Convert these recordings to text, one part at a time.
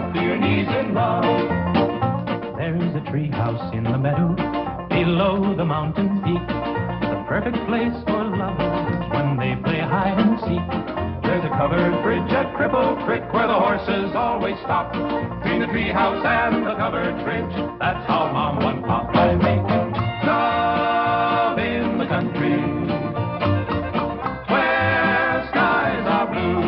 up to your knees in love. There's a tree house in the meadow below the mountain peak, the perfect place for lovers when they play hide and seek. There's a covered bridge at Cripple Creek where the horses always stop. Between the tree house and the covered bridge, that's how Mom and Pop are making love in the country where skies are blue.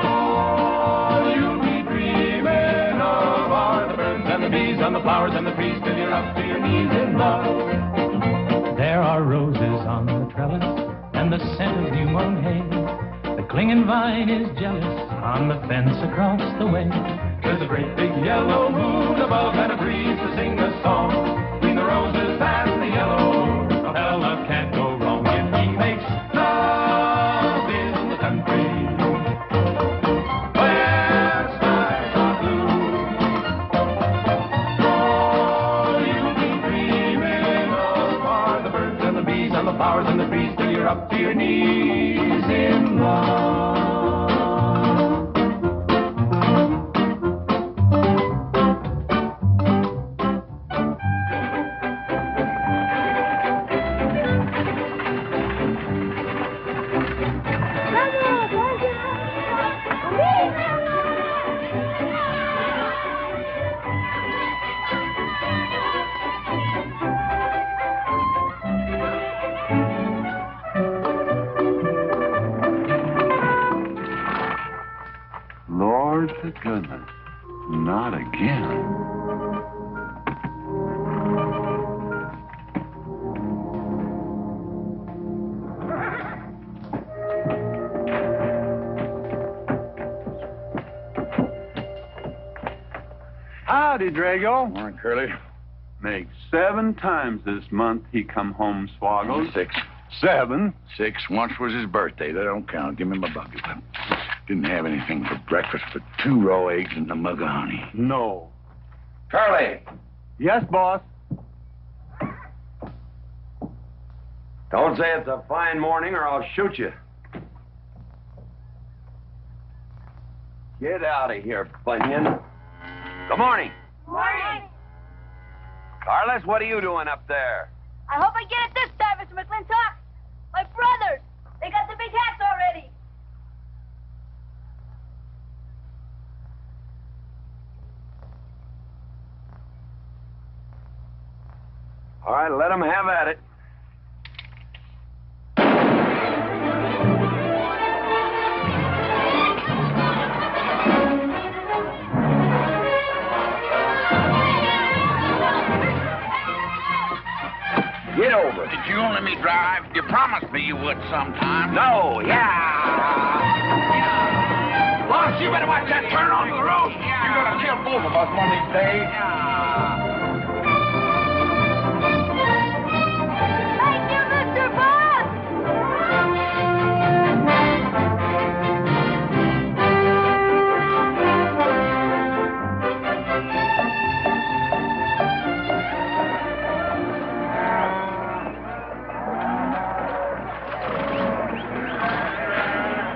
All you'll be dreaming of are the birds and the bees and the flowers and the trees till you're up to your knees in love. There are roses on the trellis and the scent of new mown hay. The clinging vine is jealous on the fence across the way. There's a great big yellow moon above and a breeze to sing a song. Between the roses and the yellow, a fella can't go wrong if he makes love in the country where skies are blue. All you'll be dreaming of are the birds and the bees and the flowers and the trees till you're up to your knees in love. Lord to goodness, not again. Howdy, Drago. Morning, Curly. Makes 7 times this month he come home swoggled. 6. 7? 6. Once was his birthday. That don't count. Give me my bucket. Didn't have anything for breakfast but 2 raw eggs and a mug of honey. No. Curly, Yes, boss. don't say it's a fine morning or I'll shoot you. Get out of here, Bunyan. Good morning. Morning. Carlos, what are you doing up there? I hope I get it this time, Mr. Mclintock. My brothers, they got the big hats already. All right, let them have at it. Get over it. Did you only me drive? You promised me you would sometime. No, yeah. Boss, you better watch that turn onto the road. You're gonna kill both of us one of these days. Thank you, Mr. Boss.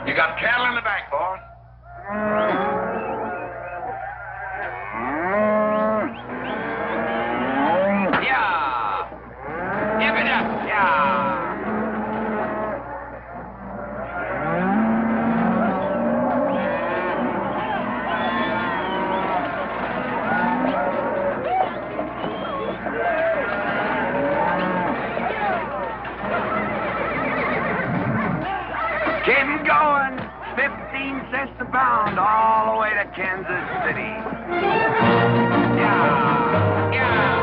You got cattle in the back, boss. Yeah. Give it up. Yeah. Keep 'em going. 15 cents a pound all the way to Kansas City. Yeah. Yeah.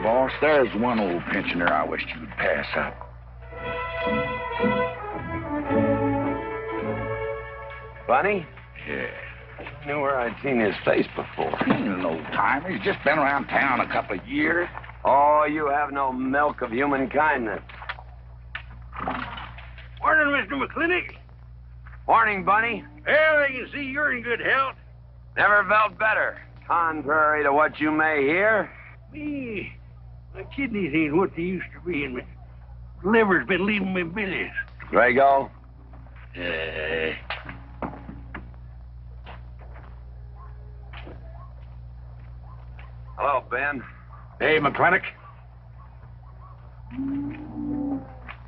boss. There's one old pensioner I wished you'd pass up. Bunny? Yeah. I knew where I'd seen his face before. He's an old-timer. He's just been around town a couple of years. Oh, you have no milk of human kindness. Morning, Mr. Mclintock. Morning, Bunny. Well, I can see you're in good health. Never felt better. Contrary to what you may hear. Me, my kidneys ain't what they used to be, and my liver's been leaving me billies. Drago? Hello, Ben. Hey, McLintock.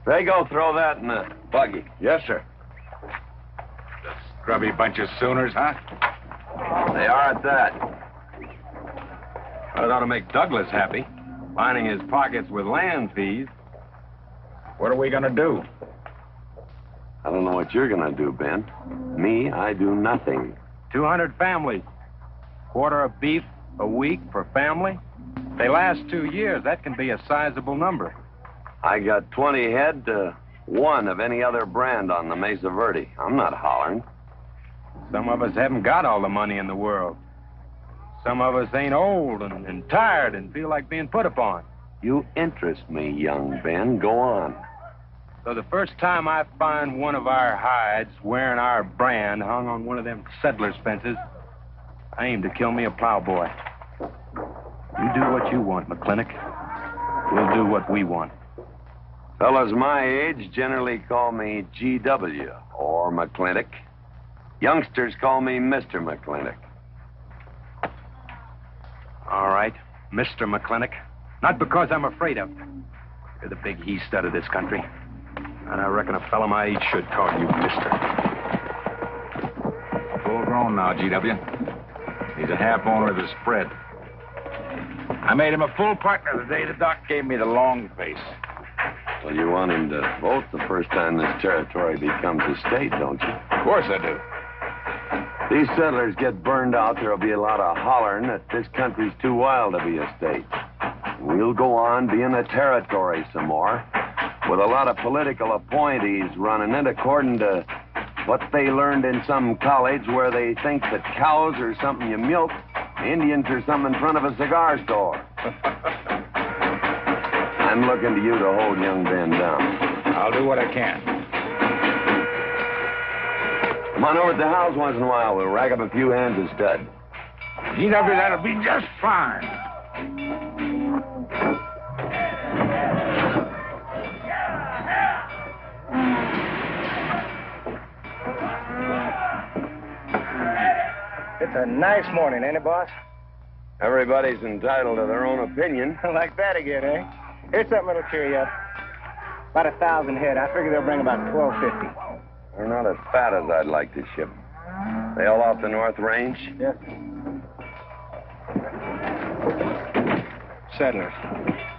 Drago, throw that in the buggy. Yes, sir. The scrubby bunch of Sooners, huh? They are at that. That ought to make Douglas happy, lining his pockets with land fees. What are we going to do? I don't know what you're going to do, Ben. Me, I do nothing. 200 families. Quarter of beef a week per family. They last 2 years. That can be a sizable number. I got 20 head to one of any other brand on the Mesa Verde. I'm not hollering. Some of us haven't got all the money in the world. Some of us ain't old and tired and feel like being put upon. You interest me, young Ben. Go on. So the first time I find one of our hides wearing our brand hung on one of them settlers' fences, I aim to kill me a plowboy. You do what you want, McLintock. We'll do what we want. Fellas my age generally call me G.W. or McLintock. Youngsters call me Mr. McLintock. All right, Mr. McLintock. Not because I'm afraid of you. You're the big he-stud of this country. And I reckon a fella my age should call you Mister. Full grown now, G.W. He's a half owner of the spread. I made him a full partner the day the doc gave me the long face. Well, you want him to vote the first time this territory becomes a state, don't you? Of course I do. These settlers get burned out, there'll be a lot of hollering that this country's too wild to be a state. We'll go on being a territory some more, with a lot of political appointees running it according to what they learned in some college where they think that cows are something you milk, Indians are something in front of a cigar store. I'm looking to you to hold young Ben down. I'll do what I can. Come on over to the house once in a while. We'll rack up a few hands of stud. G.W., that'll be just fine. It's a nice morning, ain't it, boss? Everybody's entitled to their own opinion. Like that again, eh? Here's something that'll cheer you up. About 1,000 head. I figure they'll bring about 1,250. They're not as fat as I'd like to ship. They all off the North Range? Yes. Settlers.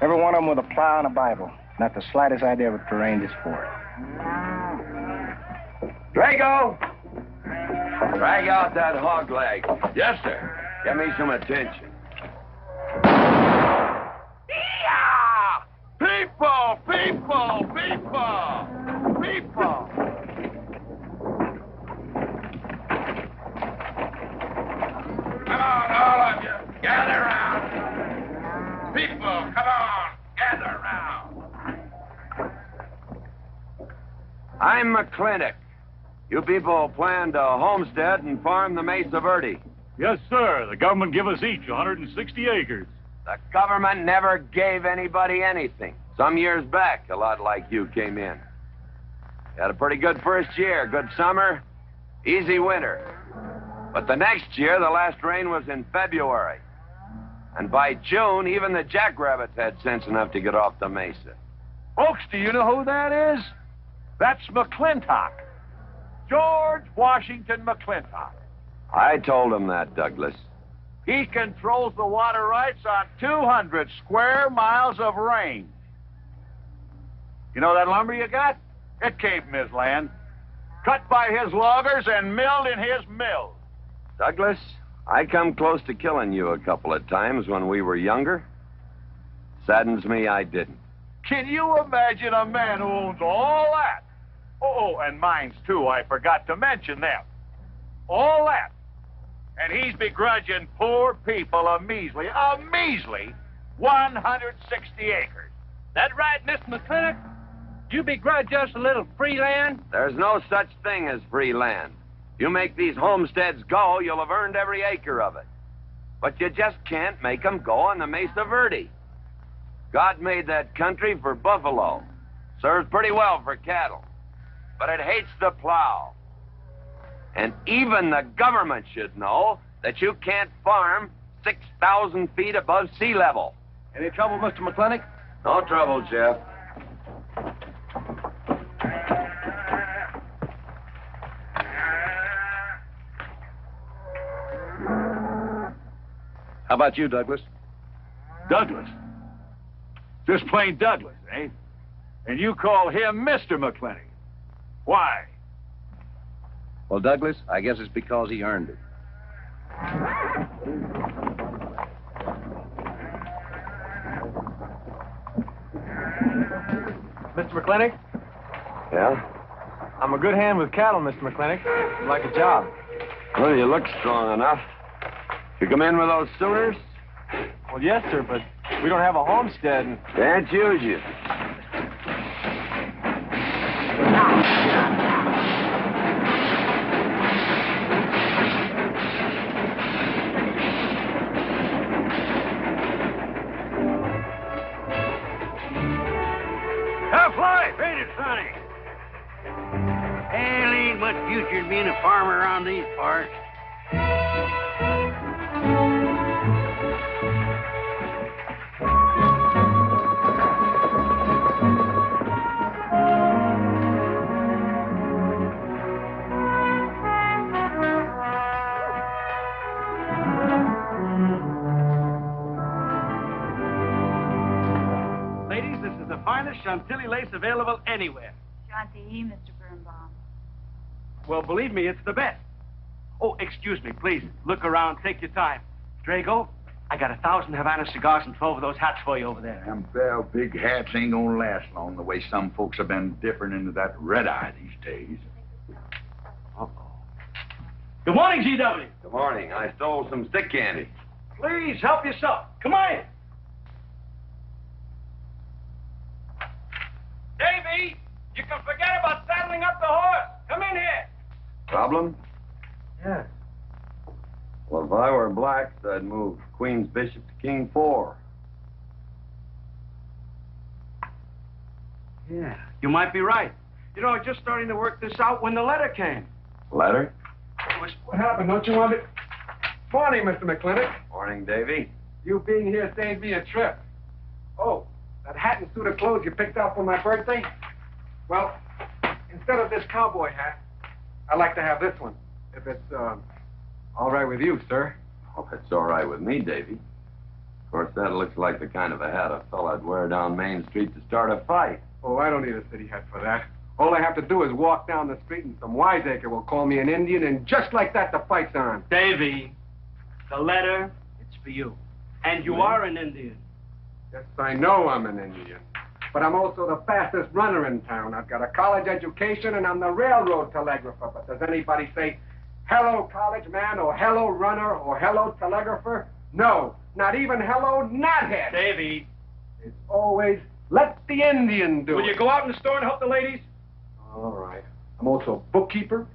Every one of them with a plow and a Bible. Not the slightest idea what the range is for. Drago! Drag out that hog leg. Yes, sir. Get me some attention. Yeah! People! People! People! People! Come on, all of you. Gather around. People, come on. Gather around. I'm Mclintock. You people plan to homestead and farm the Mesa Verde. Yes, sir. The government give us each 160 acres. The government never gave anybody anything. Some years back, a lot like you came in. You had a pretty good first year, good summer, easy winter. But the next year, the last rain was in February. And by June, even the jackrabbits had sense enough to get off the mesa. Folks, do you know who that is? That's Mclintock. George Washington Mclintock. I told him that, Douglas. He controls the water rights on 200 square miles of range. You know that lumber you got? It came from his land. Cut by his loggers and milled in his mill. Douglas, I come close to killing you a couple of times when we were younger. Saddens me I didn't. Can you imagine a man who owns all that? Oh, and mines, too. I forgot to mention them. All that. And he's begrudging poor people a measly 160 acres. That right, Mr. Mclintock? You begrudge us a little free land? There's no such thing as free land. You make these homesteads go, you'll have earned every acre of it. But you just can't make them go on the Mesa Verde. God made that country for buffalo. Serves pretty well for cattle. But it hates the plow. And even the government should know that you can't farm 6,000 feet above sea level. Any trouble, Mr. Mclintock? No trouble, Jeff. How about you, Douglas? Douglas? Just plain Douglas, eh? And you call him Mr. McClintock. Why? Well, Douglas, I guess it's because he earned it. Mr. McClintock? Yeah? I'm a good hand with cattle, Mr. McClintock. I'd like a job. Well, you look strong enough. You come in with those Sooners? Well, yes, sir, but we don't have a homestead. And... Can't use you. Tough life, ain't it, Sonny? Hell, ain't much future in being a farmer around these parts. Chantilly lace available anywhere. Chantilly, Mr. Birnbaum. Well, believe me, it's the best. Oh, excuse me, please. Look around. Take your time. Drago, I got 1,000 Havana cigars and 12 of those hats for you over there. Them bell big hats ain't gonna last long the way some folks have been dipping into that red eye these days. Uh-oh. Good morning, G.W. Good morning. I stole some stick candy. Please, help yourself. Come on. Davey, you can forget about saddling up the horse. Come in here. Problem? Yes. Well, if I were blacks, I'd move Queen's Bishop to King 4. Yeah, you might be right. You know, I was just starting to work this out when the letter came. Letter? What happened? Don't you want it? Morning, Mr. McClintock. Morning, Davey. You being here saved me a trip. Oh, that hat and suit of clothes you picked out for my birthday? Well, instead of this cowboy hat, I'd like to have this one. If it's, all right with you, sir. Oh, it's all right with me, Davey. Of course, that looks like the kind of a hat a fella'd wear down Main Street to start a fight. Oh, I don't need a city hat for that. All I have to do is walk down the street and some wiseacre will call me an Indian, and just like that, the fight's on. Davey, the letter, it's for you. And you are an Indian. Yes, I know I'm an Indian. But I'm also the fastest runner in town. I've got a college education, and I'm the railroad telegrapher. But does anybody say, hello, college man, or hello, runner, or hello, telegrapher? No, not even hello, knothead. Davey. It's always, let the Indian do it. Will you go out in the store and help the ladies? All right. I'm also bookkeeper,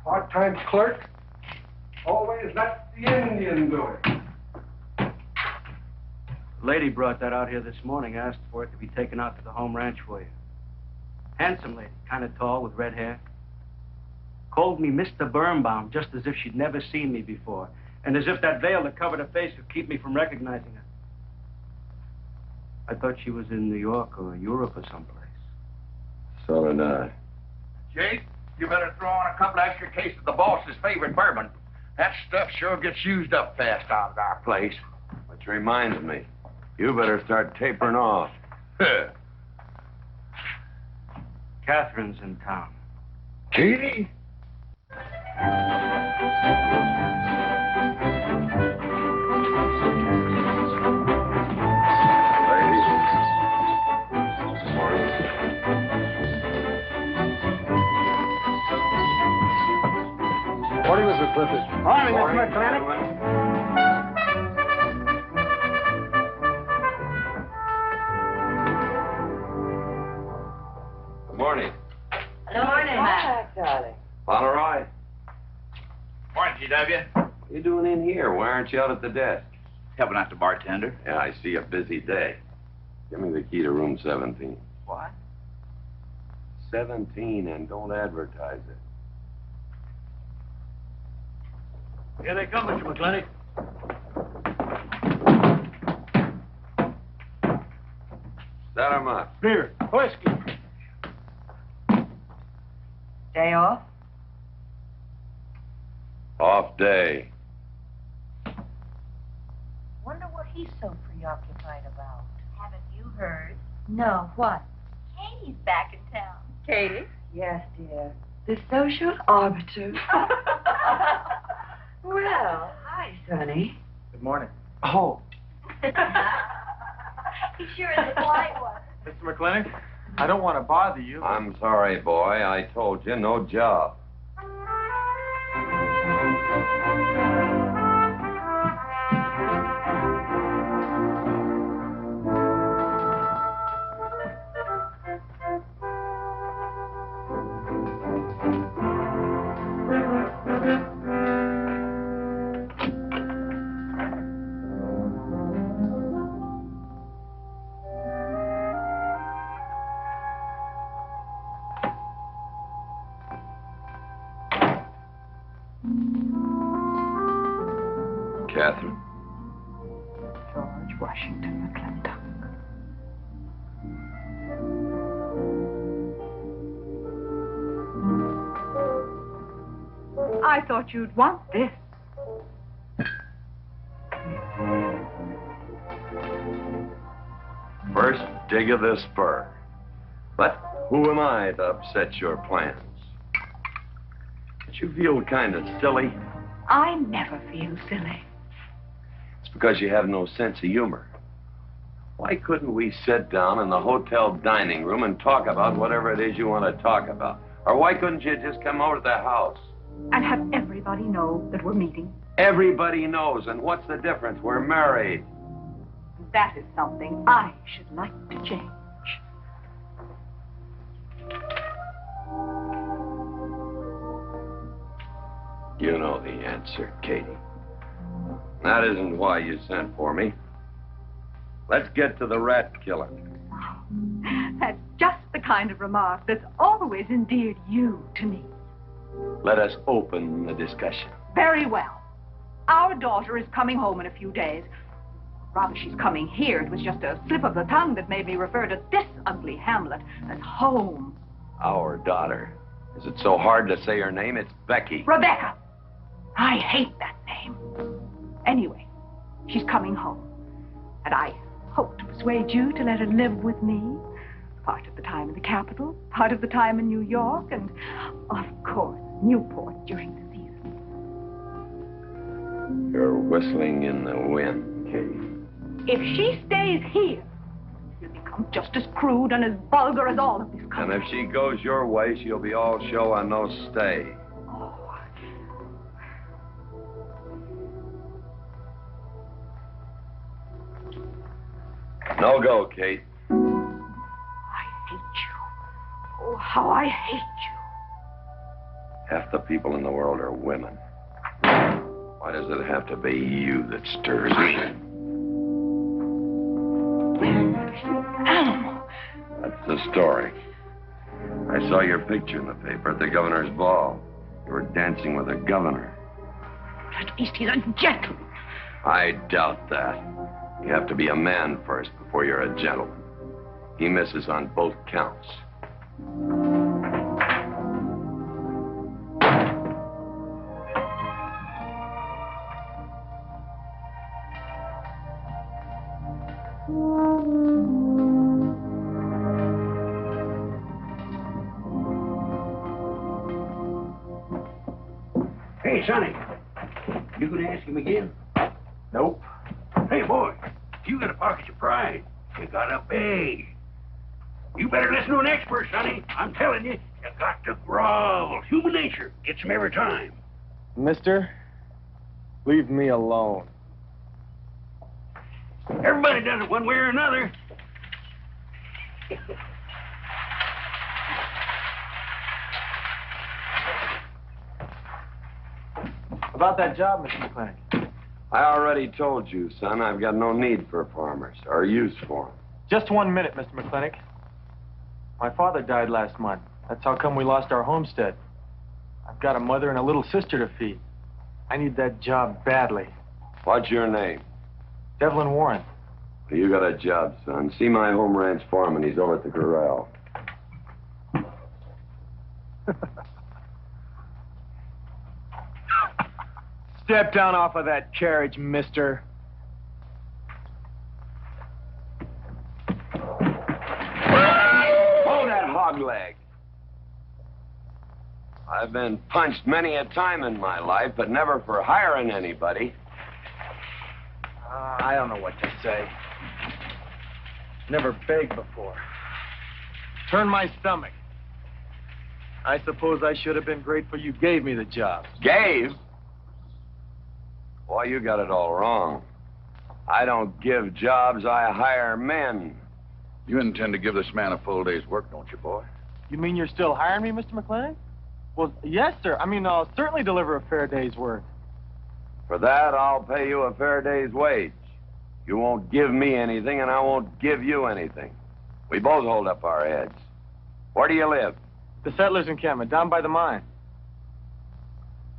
part-time clerk. Always let the Indian do it. The lady brought that out here this morning, asked for it to be taken out to the home ranch for you. Handsome lady, kind of tall with red hair. Called me Mr. Birnbaum, just as if she'd never seen me before, and as if that veil that covered her face would keep me from recognizing her. I thought she was in New York or Europe or someplace. So did I. Jake, you better throw on a couple extra cases of the boss's favorite bourbon. That stuff sure gets used up fast out at our place. Which reminds me, you better start tapering off. Katherine's in town. Katie? Ladies Morning, Mr. Clifford. Morning, Mr. McLaglen. Good morning. Good morning, Matt. darling. All right. Morning, GW. What are you doing in here? Why aren't you out at the desk? Helping out the bartender. Yeah, I see a busy day. Give me the key to room 17. What? 17, and don't advertise it. Here they come, Mr. McLennan. Set 'em up. Beer, whiskey. Day off? Off day. Wonder what he's so preoccupied about. Haven't you heard? No, what? Katie's back in town. Katie? Yes, dear. The social arbiter. Well, hi, Sonny. Good morning. Oh, He sure is a polite one. Mr. McLennan, I don't want to bother you. I'm sorry, boy. I told you, no job. Katherine. George Washington Mclintock. I thought you'd want this. First dig of this spur. But who am I to upset your plans? Don't you feel kind of silly? I never feel silly. It's because you have no sense of humor. Why couldn't we sit down in the hotel dining room and talk about whatever it is you want to talk about? Or why couldn't you just come over to the house? And have everybody know that we're meeting. Everybody knows, and what's the difference? We're married. That is something I should like to change. You know the answer, Katie. That isn't why you sent for me. Let's get to the rat killing. That's just the kind of remark that's always endeared you to me. Let us open the discussion. Very well. Our daughter is coming home in a few days. Rather, she's coming here. It was just a slip of the tongue that made me refer to this ugly hamlet as home. Our daughter. Is it so hard to say her name? It's Becky. Rebecca. I hate that name. Anyway, she's coming home. And I hope to persuade you to let her live with me. Part of the time in the capital, part of the time in New York, and, of course, Newport during the season. You're whistling in the wind, Katie. If she stays here, she'll become just as crude and as vulgar as all of this country. And if she goes your way, she'll be all show and no stay. No go, Kate. I hate you. Oh, how I hate you. Half the people in the world are women. Why does it have to be you that stirs me? Animal. That's the story. I saw your picture in the paper at the governor's ball. You were dancing with the governor. At least he's a gentleman. I doubt that. You have to be a man first before you're a gentleman. He misses on both counts. Hey, Sonny. You gonna ask him again? Nope. Hey, boy, you gotta pocket your pride. You gotta beg. You better listen to an expert, Sonny. I'm telling you, you got to grovel. Human nature gets him every time. Mister, leave me alone. Everybody does it one way or another. About that job, Mr. McLaglen. I already told you, son, I've got no need for farmers or use for them. Just 1 minute, Mr. McClintock. My father died last month. That's how come we lost our homestead. I've got a mother and a little sister to feed. I need that job badly. What's your name? Devlin Warren. Well, you got a job, son. See my home ranch foreman. He's over at the corral. Step down off of that carriage, mister. Hold that hog leg. I've been punched many a time in my life, but never for hiring anybody. I don't know what to say. Never begged before. Turned my stomach. I suppose I should have been grateful you gave me the job. Gave? Boy, you got it all wrong. I don't give jobs, I hire men. You intend to give this man a full day's work, don't you, boy? You mean you're still hiring me, Mr. McLaglen? Well, yes, sir. I mean, I'll certainly deliver a fair day's work. For that, I'll pay you a fair day's wage. You won't give me anything, and I won't give you anything. We both hold up our heads. Where do you live? The settlers' encampment, down by the mine.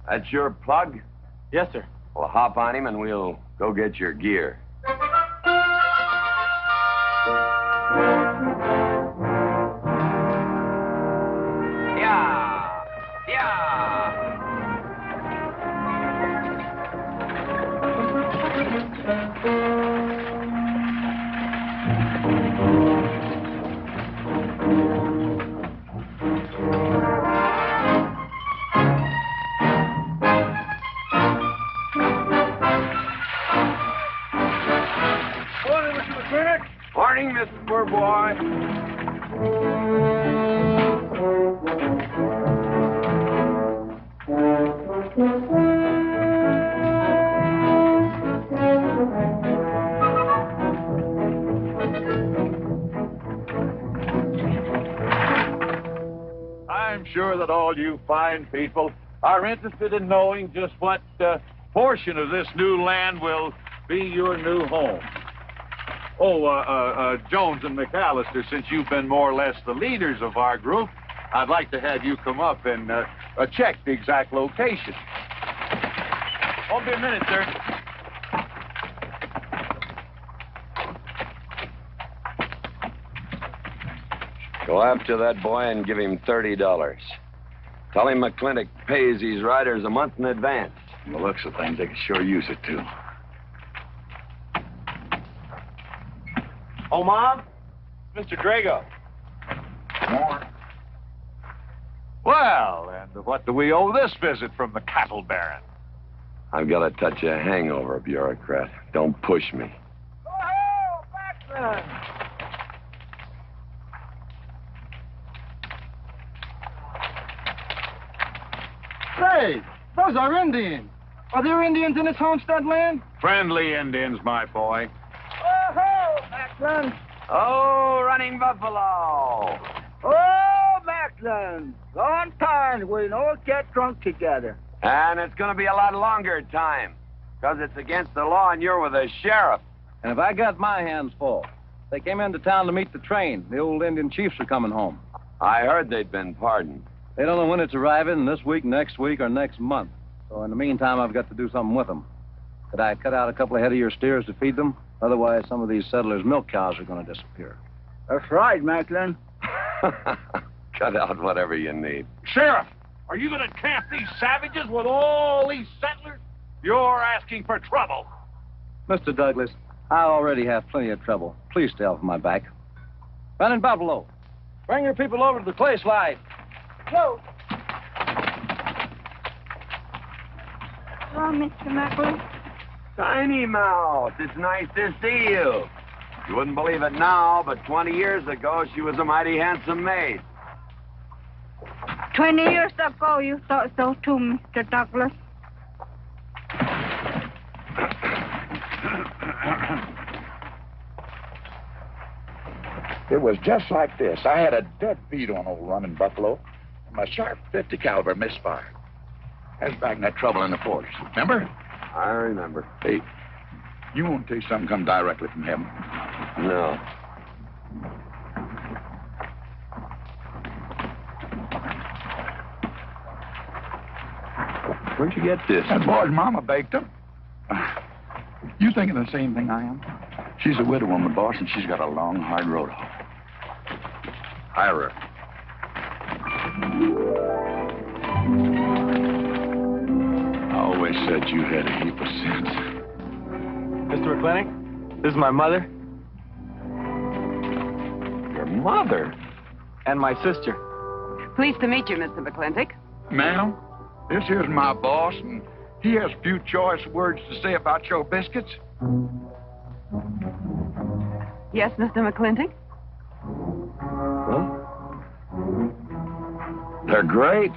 That's your plug? Yes, sir. Well, hop on him, and we'll go get your gear. Morning, Mr. Poor Boy. I'm sure that all you fine people are interested in knowing just what portion of this new land will be your new home. Oh, Jones and McAllister, since you've been more or less the leaders of our group, I'd like to have you come up and check the exact location. Won't be a minute, sir. Go after that boy and give him $30. Tell him Mclintock pays these riders a month in advance. From the looks of things, they can sure use it, too. Oh, Mom? Mr. Drago. More. Well, and what do we owe this visit from the cattle baron? I've got a touch of hangover, bureaucrat. Don't push me. Oh, Batjac! Say, those are Indians. Are there Indians in this homestead land? Friendly Indians, my boy. Oh, McLaglen! Oh, running buffalo. Oh, McLaglen! Long time we don't get drunk together. And it's going to be a lot longer time, because it's against the law and you're with the sheriff. And if I got my hands full, they came into town to meet the train. The old Indian chiefs are coming home. I heard they'd been pardoned. They don't know when it's arriving, this week, next week, or next month. So in the meantime, I've got to do something with them. Could I cut out a couple of head of your steers to feed them? Otherwise, some of these settlers' milk cows are going to disappear. That's right, McLaglen. Cut out whatever you need. Sheriff, are you going to camp these savages with all these settlers? You're asking for trouble. Mr. Douglas, I already have plenty of trouble. Please stay off my back. Running buffalo, bring your people over to the clay slide. Go. Hello, Mr. McLaglen. Tiny Mouth, it's nice to see you. You wouldn't believe it now, but 20 years ago, she was a mighty handsome maid. 20 years ago, you thought so too, Mr. Douglas. It was just like this. I had a dead beat on old running buffalo, and my sharp 50 caliber misfired. That's back in that trouble in the forest. Remember? I remember. Hey, you want to tell you something come directly from heaven? No. Where'd you get this? That boy's mama baked them. You thinking the same thing I am? She's a widow woman, boss, and she's got a long, hard road home. Hire her. I always said you had a heap of sense. Mr. McClintock, this is my mother. Your mother? And my sister. Pleased to meet you, Mr. McClintock. Ma'am, this here's my boss, and he has a few choice words to say about your biscuits. Yes, Mr. McClintock? They're great.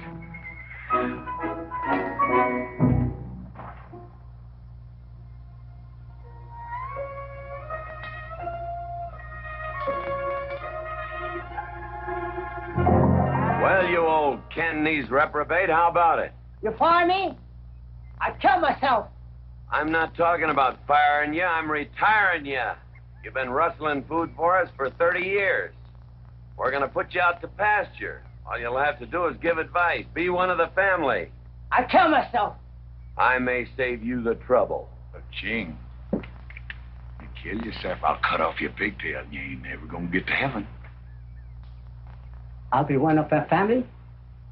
Well, you old Cantonese reprobate, how about it? You fire me? I'd kill myself. I'm not talking about firing you, I'm retiring you. You've been rustling food for us for 30 years. We're gonna put you out to pasture. All you'll have to do is give advice. Be one of the family. I'd kill myself. I may save you the trouble. But, Ching, you kill yourself, I'll cut off your pigtail, and you ain't never gonna get to heaven. I'll be one of the family?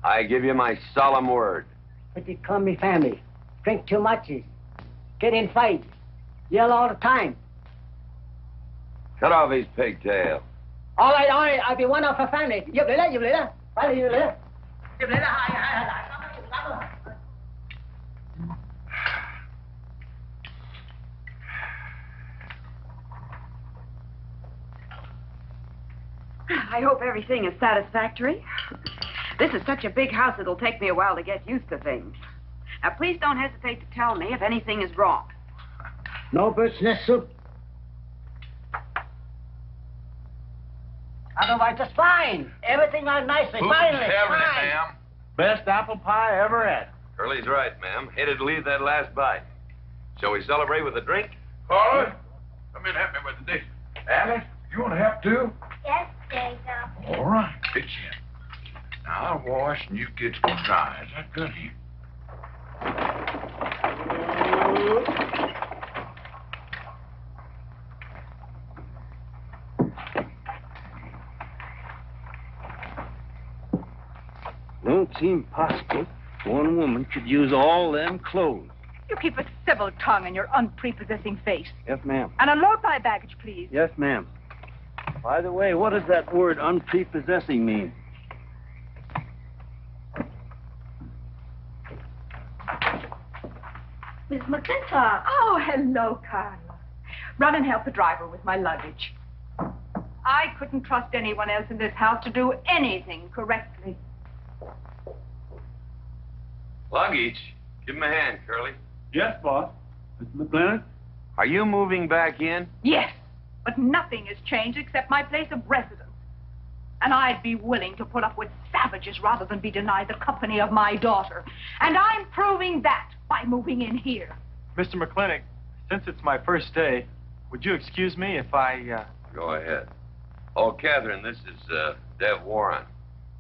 I give you my solemn word. But you call me family. Drink too much. Get in fight. Yell all the time. Cut off his pigtail. All right, I'll be one of the family. You believe that? Phải you believe I hope everything is satisfactory. This is such a big house, it'll take me a while to get used to things. Now, please don't hesitate to tell me if anything is wrong. No business, soup. Otherwise, it's fine. Everything on nicely. Finally, fine. Ma'am. Best apple pie I ever had. Curly's right, ma'am. Hated to leave that last bite. Shall we celebrate with a drink? Paula, come in and help me with the dish. Alice, you want to help too? Yes, Jacob. All right, pitch in. Now I'll wash and you kids can dry. Is that good here? Don't seem possible one woman could use all them clothes. You keep a civil tongue and your unprepossessing face. Yes, ma'am. And unload my baggage, please. Yes, ma'am. By the way, what does that word unprepossessing mean? Miss Mclintock. Oh, hello, Carla. Run and help the driver with my luggage. I couldn't trust anyone else in this house to do anything correctly. Luggage? Give him a hand, Curly. Yes, boss. Mr. McLennan? Are you moving back in? Yes, but nothing has changed except my place of residence. And I'd be willing to put up with savages rather than be denied the company of my daughter. And I'm proving that by moving in here. Mr. McClintock, since it's my first day, would you excuse me if I, Go ahead. Oh, Katherine, this is, Dev Warren.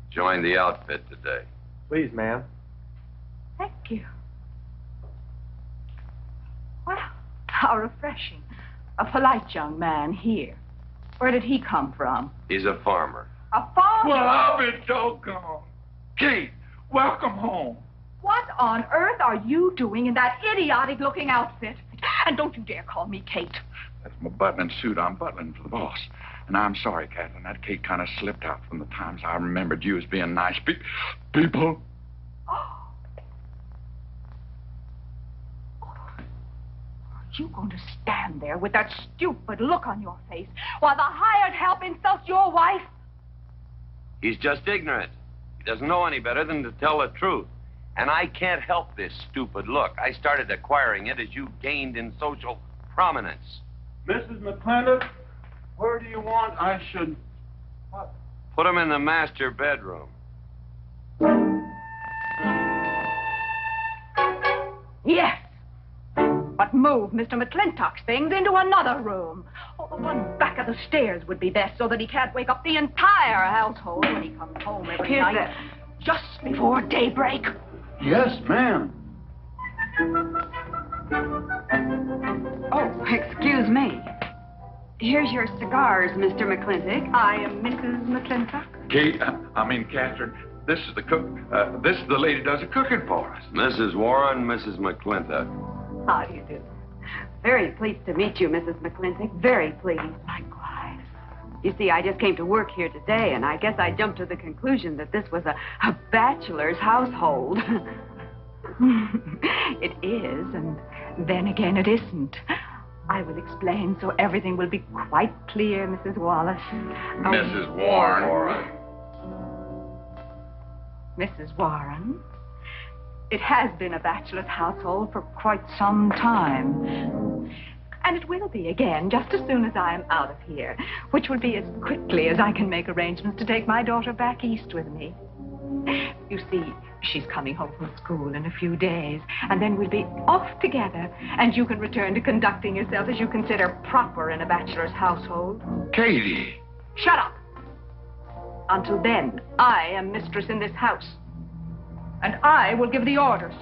Joined the outfit today. Please, ma'am. Thank you. Well, how refreshing. A polite young man here. Where did he come from? He's a farmer. A farmer? Well, I'll be doggone. Kate, welcome home. What on earth are you doing in that idiotic-looking outfit? And don't you dare call me Kate. That's my butling suit. I'm butling for the boss. And I'm sorry, Katherine. That Kate kind of slipped out from the times I remembered you as being nice people. Are you going to stand there with that stupid look on your face while the hired help insults your wife? He's just ignorant. He doesn't know any better than to tell the truth. And I can't help this stupid look. I started acquiring it as you gained in social prominence. Mrs. McClintock, where do you want I should Put him in the master bedroom. Yes. But move Mr. Mclintock's things into another room. Oh, the one back of the stairs would be best so that he can't wake up the entire household when he comes home every night. Just before daybreak. Yes, ma'am. Oh, excuse me. Here's your cigars, Mr. McClintock. I am Mrs. McLintock. Catherine, this is the cook. This is the lady does the cooking for us. Mrs. Warren, Mrs. McClintock. How do you do? Very pleased to meet you, Mrs. McClintock. Very pleased. Likewise. You see, I just came to work here today, and I guess I jumped to the conclusion that this was a bachelor's household. It is, and then again it isn't. I will explain so everything will be quite clear, Mrs. Wallace. Mrs. Warren. Mrs. Warren, it has been a bachelor's household for quite some time. And it will be again, just as soon as I am out of here, which will be as quickly as I can make arrangements to take my daughter back east with me. You see, she's coming home from school in a few days, and then we'll be off together, and you can return to conducting yourself as you consider proper in a bachelor's household. Katie. Shut up! Until then, I am mistress in this house, and I will give the orders.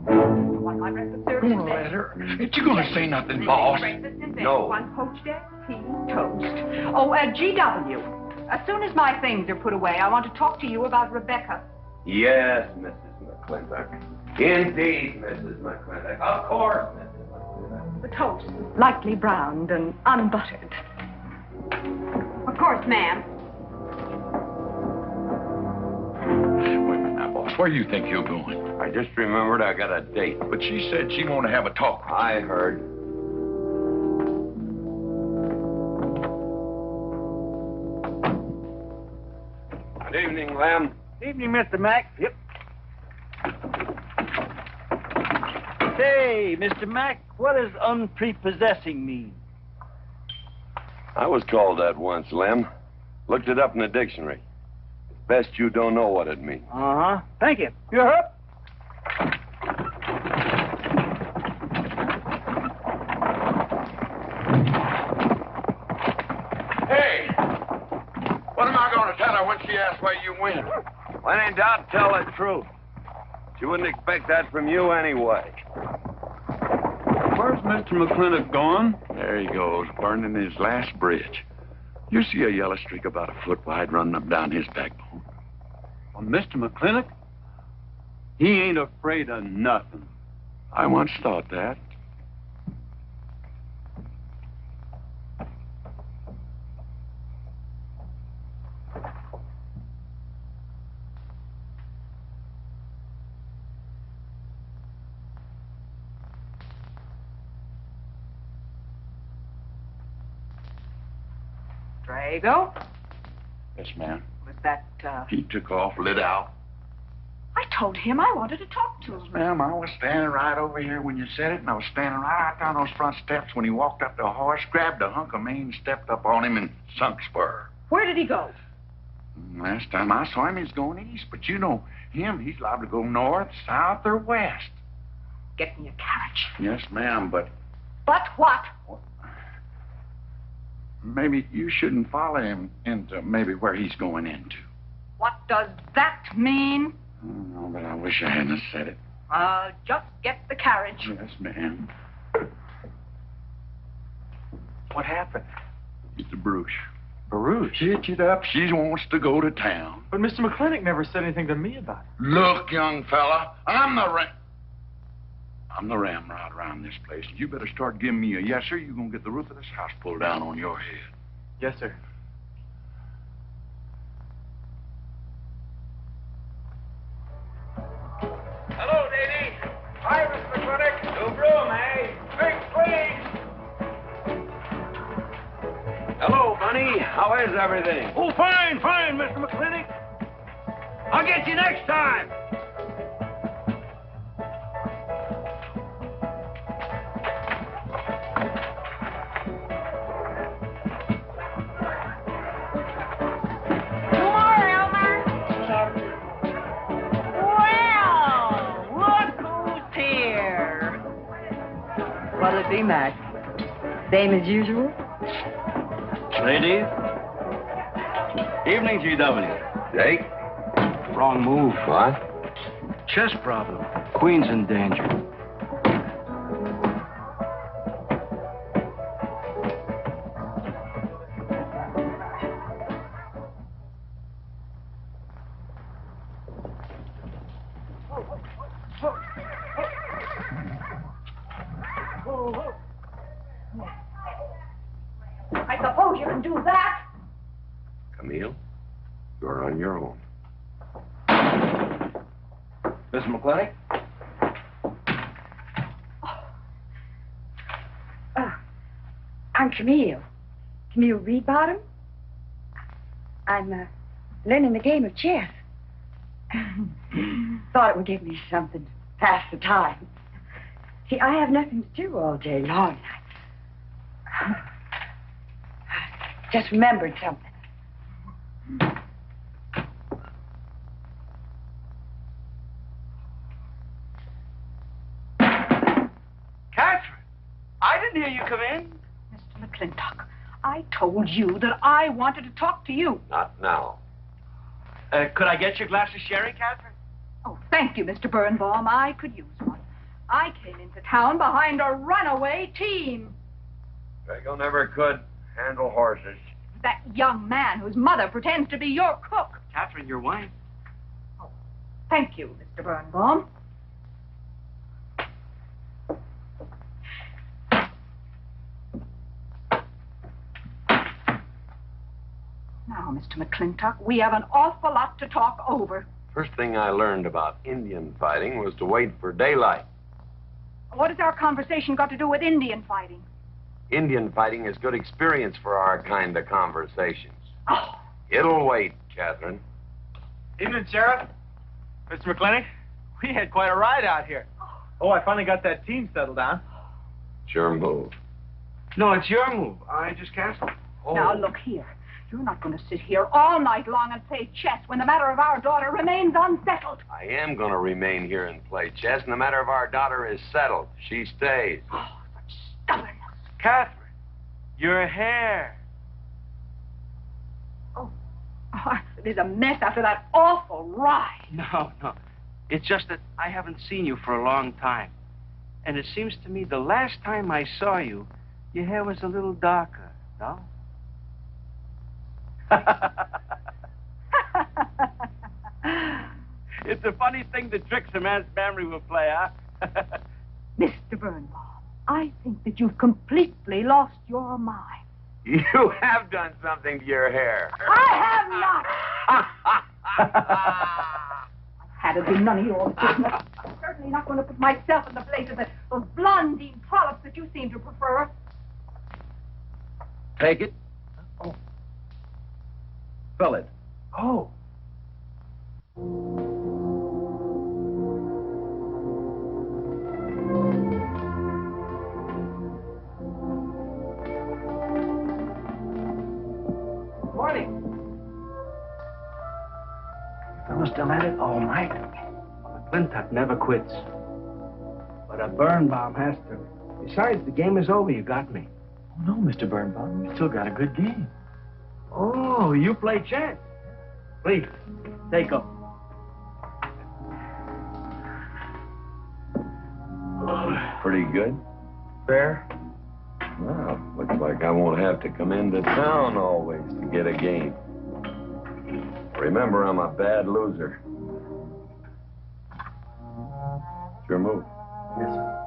You want my breakfast service? Don't let her. Ain't you gonna say nothing, boss? No. One poached egg, tea, toast. Oh, GW. As soon as my things are put away, I want to talk to you about Rebecca. Yes, Mrs. McClintock. Indeed, Mrs. McClintock. Of course, Mrs. McClintock. The toast, lightly browned and unbuttered. Of course, ma'am. Wait a minute now, boss. Where do you think you're going? I just remembered I got a date. But she said she wanted to have a talk. I heard. Good evening, Lem. Evening, Mr. Mac. Yep. Say, Mr. Mac, what does unprepossessing mean? I was called that once, Lem. Looked it up in the dictionary. Best you don't know what it means. Uh-huh. Thank you. You're up. Hey! What am I going to tell her when she asks where you went? When in doubt, tell the truth. She wouldn't expect that from you anyway. Where's Mr. McClintock gone? There he goes, burning his last bridge. You see a yellow streak about a foot wide running up down his backbone. Well, Mr. McClintock? He ain't afraid of nothing. I once thought that. Drago? Yes, ma'am. Was that, He took off, lit out. I told him I wanted to talk to him. Ma'am, I was standing right over here when you said it, and I was standing right out down those front steps when he walked up the horse, grabbed a hunk of mane, stepped up on him, and sunk spur. Where did he go? Last time I saw him, he was going east, but you know him, he's liable to go north, south, or west. Get me a carriage. Yes, ma'am, but But what? maybe you shouldn't follow him into maybe where he's going into. What does that mean? Oh, but I wish I hadn't said it. Just get the carriage. Yes, ma'am. What happened? It's a Bruce. Baruch? Hitch it up. She wants to go to town. But Mr. McClintock never said anything to me about it. Look, young fella, I'm the ramrod around this place. You better start giving me a yes, sir. You're going to get the roof of this house pulled down on your head. Yes, sir. Hello, Davey. Hi, Mr. McClintock. No room, eh? Drinks, please. Hello, Bunny. How is everything? Oh, fine, Mr. McClintock. I'll get you next time. What'll it be, Mac? Same as usual? Ladies. Evening, GW. Jake? Wrong move. What? Chess problem. Queen's in danger. I suppose you can do that. Camille, you're on your own. Mr. McClintock? I'm Camille. Camille Reedbottom. I'm learning the game of chess. Thought it would give me something to pass the time. See, I have nothing to do all day long. I just remembered something. Katherine, I didn't hear you come in. Mr. McClintock, I told you that I wanted to talk to you. Not now. Could I get you a glass of sherry, Katherine? Oh, thank you, Mr. Birnbaum. I could use one. I came into town behind a runaway team. Drago never could handle horses. That young man whose mother pretends to be your cook. Katherine, your wine. Oh, thank you, Mr. Birnbaum. Now, Mr. McClintock, we have an awful lot to talk over. First thing I learned about Indian fighting was to wait for daylight. What has our conversation got to do with Indian fighting? Indian fighting is good experience for our kind of conversations. Oh. It'll wait, Katherine. Evening, Sheriff. Mr. McClintock, we had quite a ride out here. Oh, I finally got that team settled down. Sure move. No, it's your move. I just canceled. Oh. Now, look here. You're not going to sit here all night long and play chess when the matter of our daughter remains unsettled. I am going to remain here and play chess, and the matter of our daughter is settled. She stays. Oh, such stubbornness. Katherine, your hair. Oh, it is a mess after that awful ride. No. It's just that I haven't seen you for a long time. And it seems to me the last time I saw you, your hair was a little darker, no? It's a funny thing that tricks a man's memory will play, huh? Mr. Birnbaum, I think that you've completely lost your mind. You have done something to your hair. I have not. Had it been none of your business. I'm certainly not going to put myself in the place of those blondine trollops that you seem to prefer. Take it. Oh. Fill it. Oh. Morning. Fellas still at it all night. McClintock never quits. But a Birnbaum has to. Besides, the game is over. You got me. Oh, no, Mr. Birnbaum. You still got a good game. Oh, you play chess. Please, take up. Pretty good. Fair? Well, looks like I won't have to come into town always to get a game. Remember, I'm a bad loser. It's your move. Yes, sir.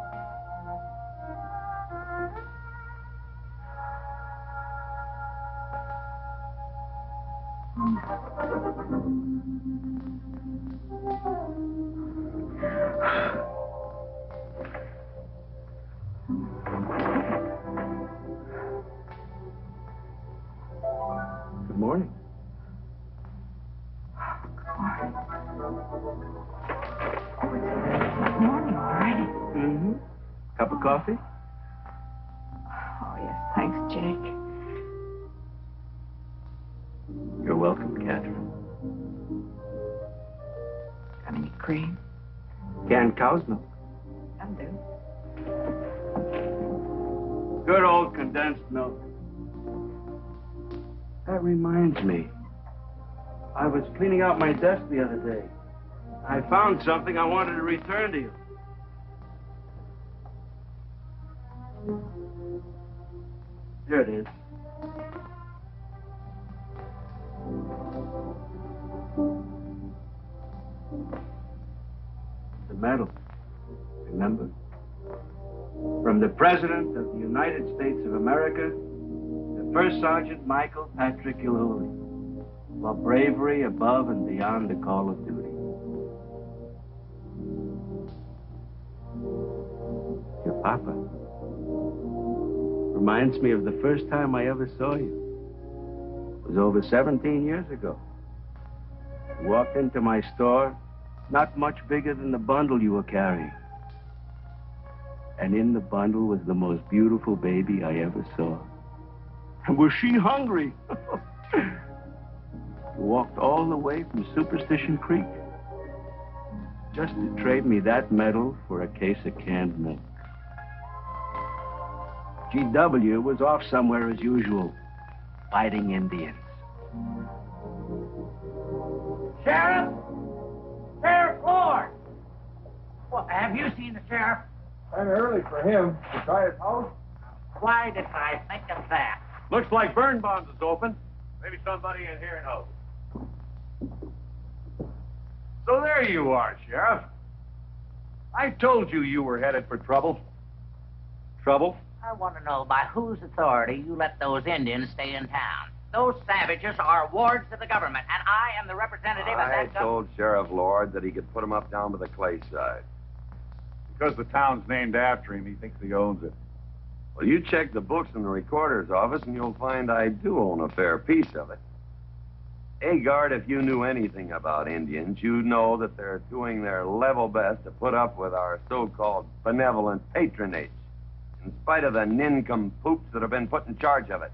Good morning. Good morning, already. Mm-hmm. Cup of coffee? Oh, yes, thanks, Jake. You're welcome, Katherine. Got any cream? Canned cow's milk. That'll do. Good old condensed milk. That reminds me. I was cleaning out my desk the other day. I found something I wanted to return to you. Here it is. The medal. Remember? From the President of the United States of America, the First Sergeant Michael Patrick Lowery, for bravery above and beyond the call of duty. Your papa. Reminds me of the first time I ever saw you. It was over 17 years ago. You walked into my store, not much bigger than the bundle you were carrying. And in the bundle was the most beautiful baby I ever saw. And was she hungry? You walked all the way from Superstition Creek just to trade me that medal for a case of canned milk. GW was off somewhere as usual, fighting Indians. Sheriff! Sheriff Ford! Well, have you seen the sheriff? Kind of early for him. To try his house? Why did I think of that? Looks like Birnbaum's is open. Maybe somebody in here knows. So there you are, Sheriff. I told you you were headed for trouble. Trouble? I want to know by whose authority you let those Indians stay in town. Those savages are wards of the government, and I am the representative of I that told Sheriff Lord that he could put him up down by the clay side. Because the town's named after him, he thinks he owns it. Well, you check the books in the recorder's office, and you'll find I do own a fair piece of it. Agard, if you knew anything about Indians, you'd know that they're doing their level best to put up with our so-called benevolent patronage, in spite of the nincompoops that have been put in charge of it.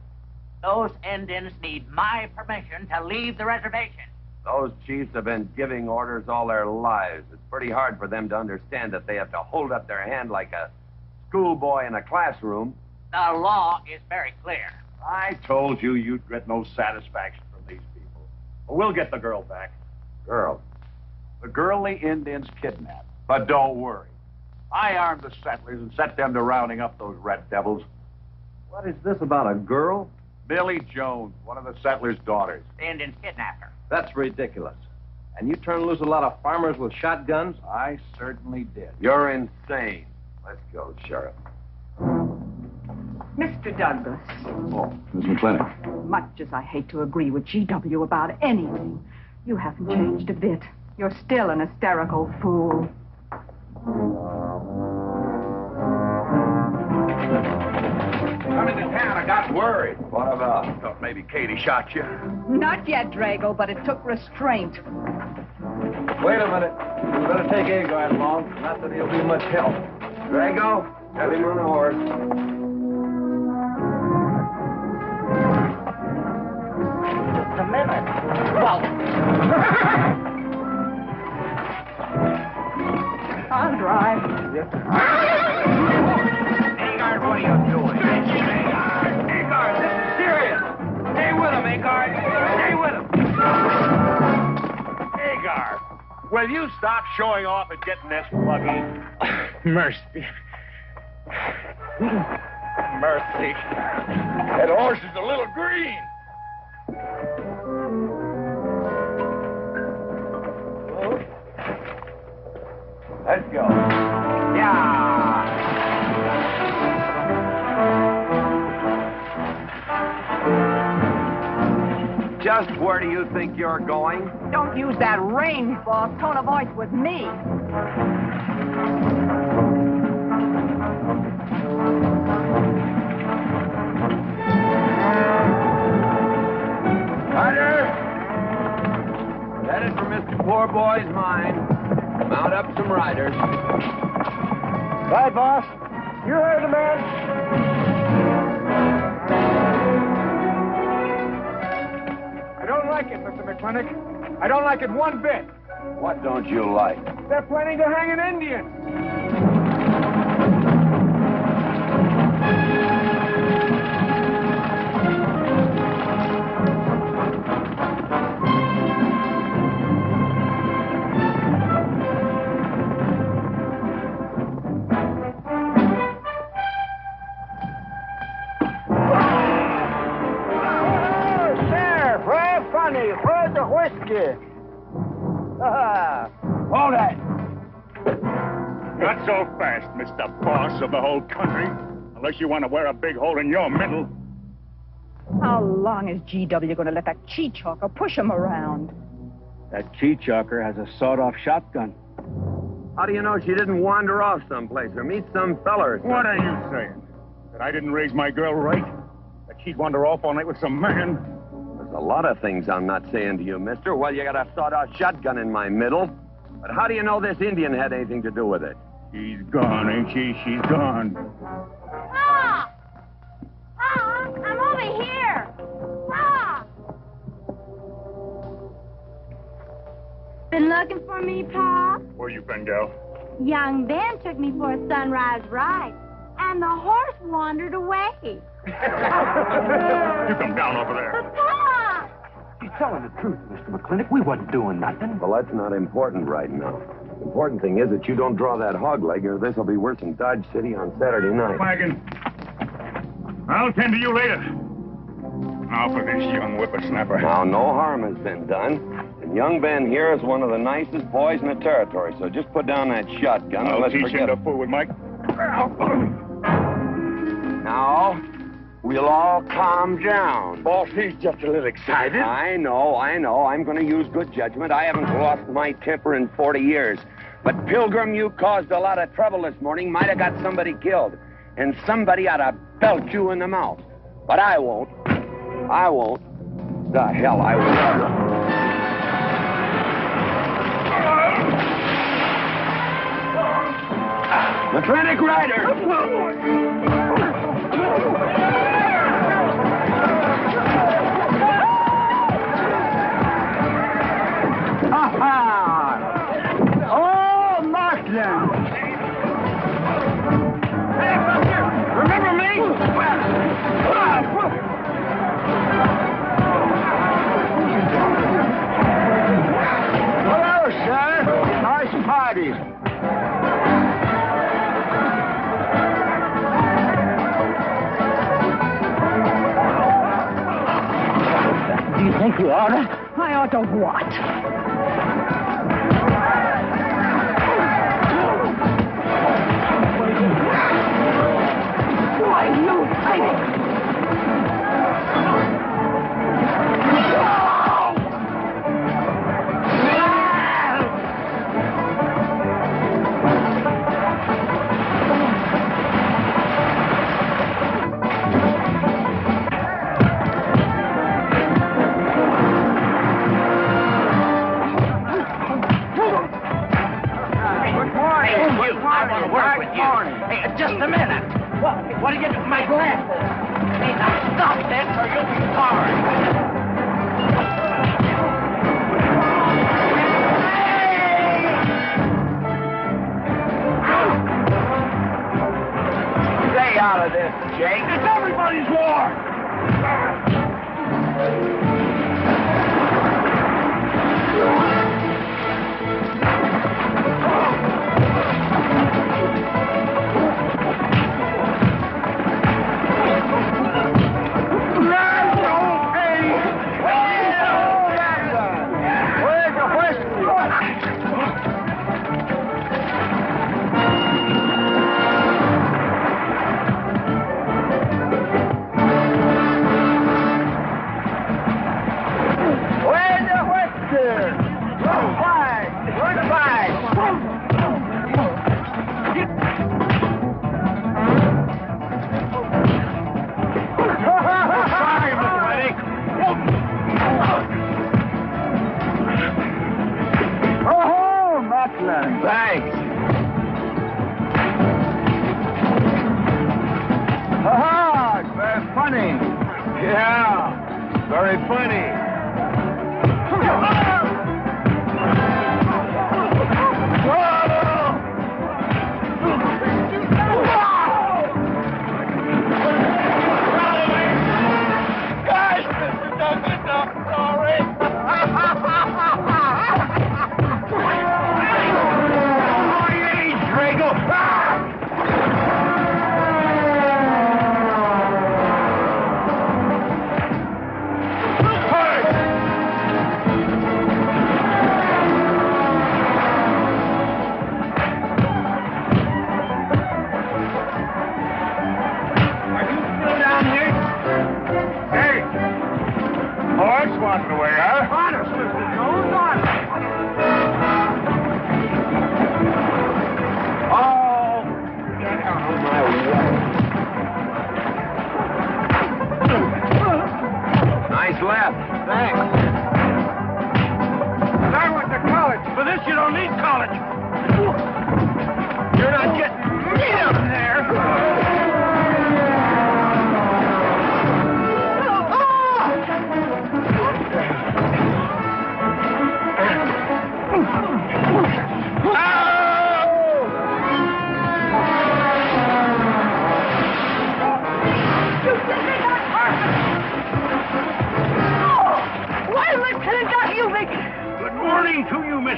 Those Indians need my permission to leave the reservation. Those chiefs have been giving orders all their lives. It's pretty hard for them to understand that they have to hold up their hand like a schoolboy in a classroom. The law is very clear. I told you you'd get no satisfaction from these people. Well, we'll get the girl back. Girl? The girl the Indians kidnapped. But don't worry. I armed the settlers and set them to rounding up those red devils. What is this about a girl? Billy Jones, one of the settlers' daughters. The Indians kidnapped her. That's ridiculous. And you turn loose a lot of farmers with shotguns? I certainly did. You're insane. Let's go, Sheriff. Mr. Douglas, Oh, Miss McClintock. much as I hate to agree with GW about anything, you haven't changed a bit. You're still an hysterical fool. Coming to town, I got worried. What about? Thought maybe Katie shot you. Not yet, Drago, but it took restraint. Wait a minute. We better take Agard along. Not that he'll be much help. Drago, have him on a horse. Just a minute. Well, I'll drive. Yes, sir. Agard, what are you doing? Agard, this is serious. Stay with him, Agard. Stay with him. Agard, will you stop showing off and getting this buggy? Mercy. Mercy. That horse is a little green. Let's go. yeah. Just where do you think you're going? Don't use that range boss tone of voice with me. Ryder! Headed for Mr. Poor Boy's mine. Mount up some riders. Right, boss. You heard the man. I don't like it, Mr. McClintock. I don't like it one bit. What don't you like? They're planning to hang an Indian. scared. Hold that. Not so fast, Mr. Boss of the whole country. Unless you want to wear a big hole in your middle. How long is GW going to let that cheat-chalker push him around? That cheat-chalker has a sawed-off shotgun. How do you know she didn't wander off someplace or meet some fella or something? What are you saying? That I didn't raise my girl right? That she'd wander off all night with some man? There's a lot of things I'm not saying to you, mister. Well, you got a sawed-off shotgun in my middle. But how do you know this Indian had anything to do with it? She's gone, ain't she? She's gone. Pa! Pa, I'm over here. Pa! Been looking for me, Pa? Where you been, gal? Young Ben took me for a sunrise ride, and the horse wandered away. You come down over there. But, Pa! She's telling the truth, Mr. Mclintock. We wasn't doing nothing. Well, that's not important right now. The important thing is that you don't draw that hog leg, or this will be worse than Dodge City on Saturday night. Wagon. I'll tend to you later. Now for this young whippersnapper. Now, no harm has been done. And young Ben here is one of the nicest boys in the territory, so just put down that shotgun and I'll let's teach forget him to it. fool with Mike. Now, we'll all calm down. Boss, he's just a little excited. I know. I'm going to use good judgment. I haven't lost my temper in 40 years. But, Pilgrim, you caused a lot of trouble this morning. Might have got somebody killed. And somebody ought to belt you in the mouth. But I won't. I won't. The hell I won't. Mechanic Rider! Oh, Markland! Hey, Buster! Remember me? Hello, sir. Nice party. Do you think you ought to? I ought to what? Why do you think? Just a minute. What do you do? My glasses. Hey, now stop this or you'll be sorry. Stay out of this, Jake. It's everybody's war.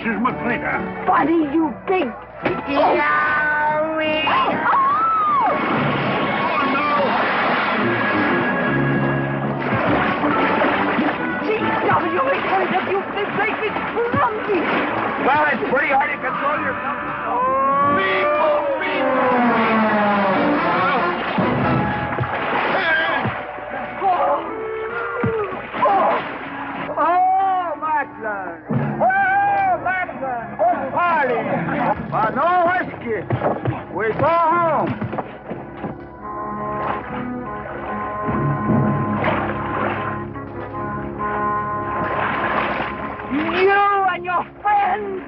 Mrs. Mclintock. Buddy, you big... G.W. McLintock, you make me clumsy. Well, it's pretty hard to control yourself. Oh, Macklin! Oh, Macklin! Oh, party! But no whiskey. We go home. You and your friends.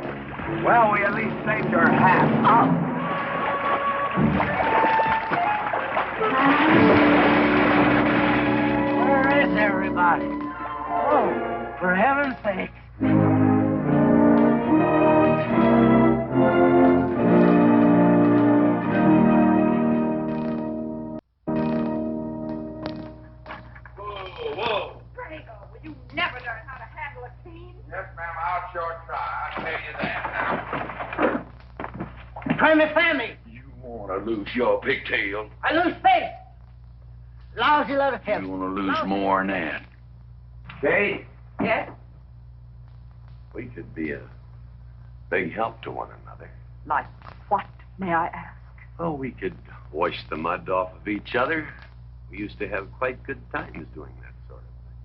Well, we at least saved your hat. Where is everybody? Oh, for heaven's sake. Whoa. Drago, will you never learn how to handle a team? Yes, ma'am, I'll sure try. I'll tell you that now. Try me, Sammy. You want to lose your pigtail? I lose faith. Lousy leather tip. You want to lose more than that? Kate, Yes? We could be a big help to one another. Like what, may I ask? Oh, we could wash the mud off of each other. We used to have quite good times doing that sort of thing.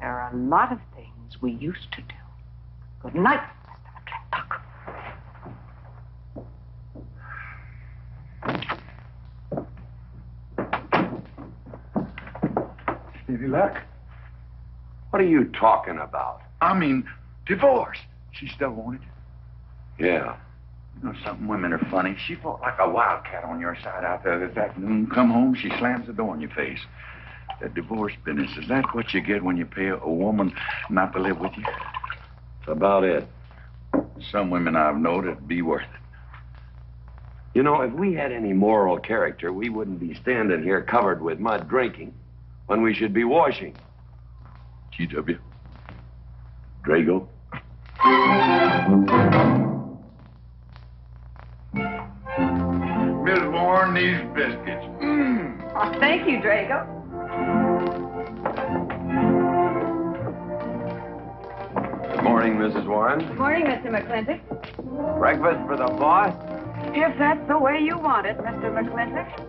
There are a lot of things we used to do. Good night, Mr. McClintock. Any luck? What are you talking about? I mean, divorce. She still wanted you. Yeah. You know something? Women are funny. She fought like a wildcat on your side out there this afternoon. Come home, she slams the door in your face. That divorce business, is that what you get when you pay a woman not to live with you? That's about it. Some women I've known it'd be worth it. You know, if we had any moral character, we wouldn't be standing here covered with mud drinking when we should be washing. G.W. Drago. Miss Warren, these biscuits. Oh, thank you, Drago. Good morning, Mrs. Warren. Good morning, Mr. McClintock. Breakfast for the boss? If that's the way you want it, Mr. McClintock.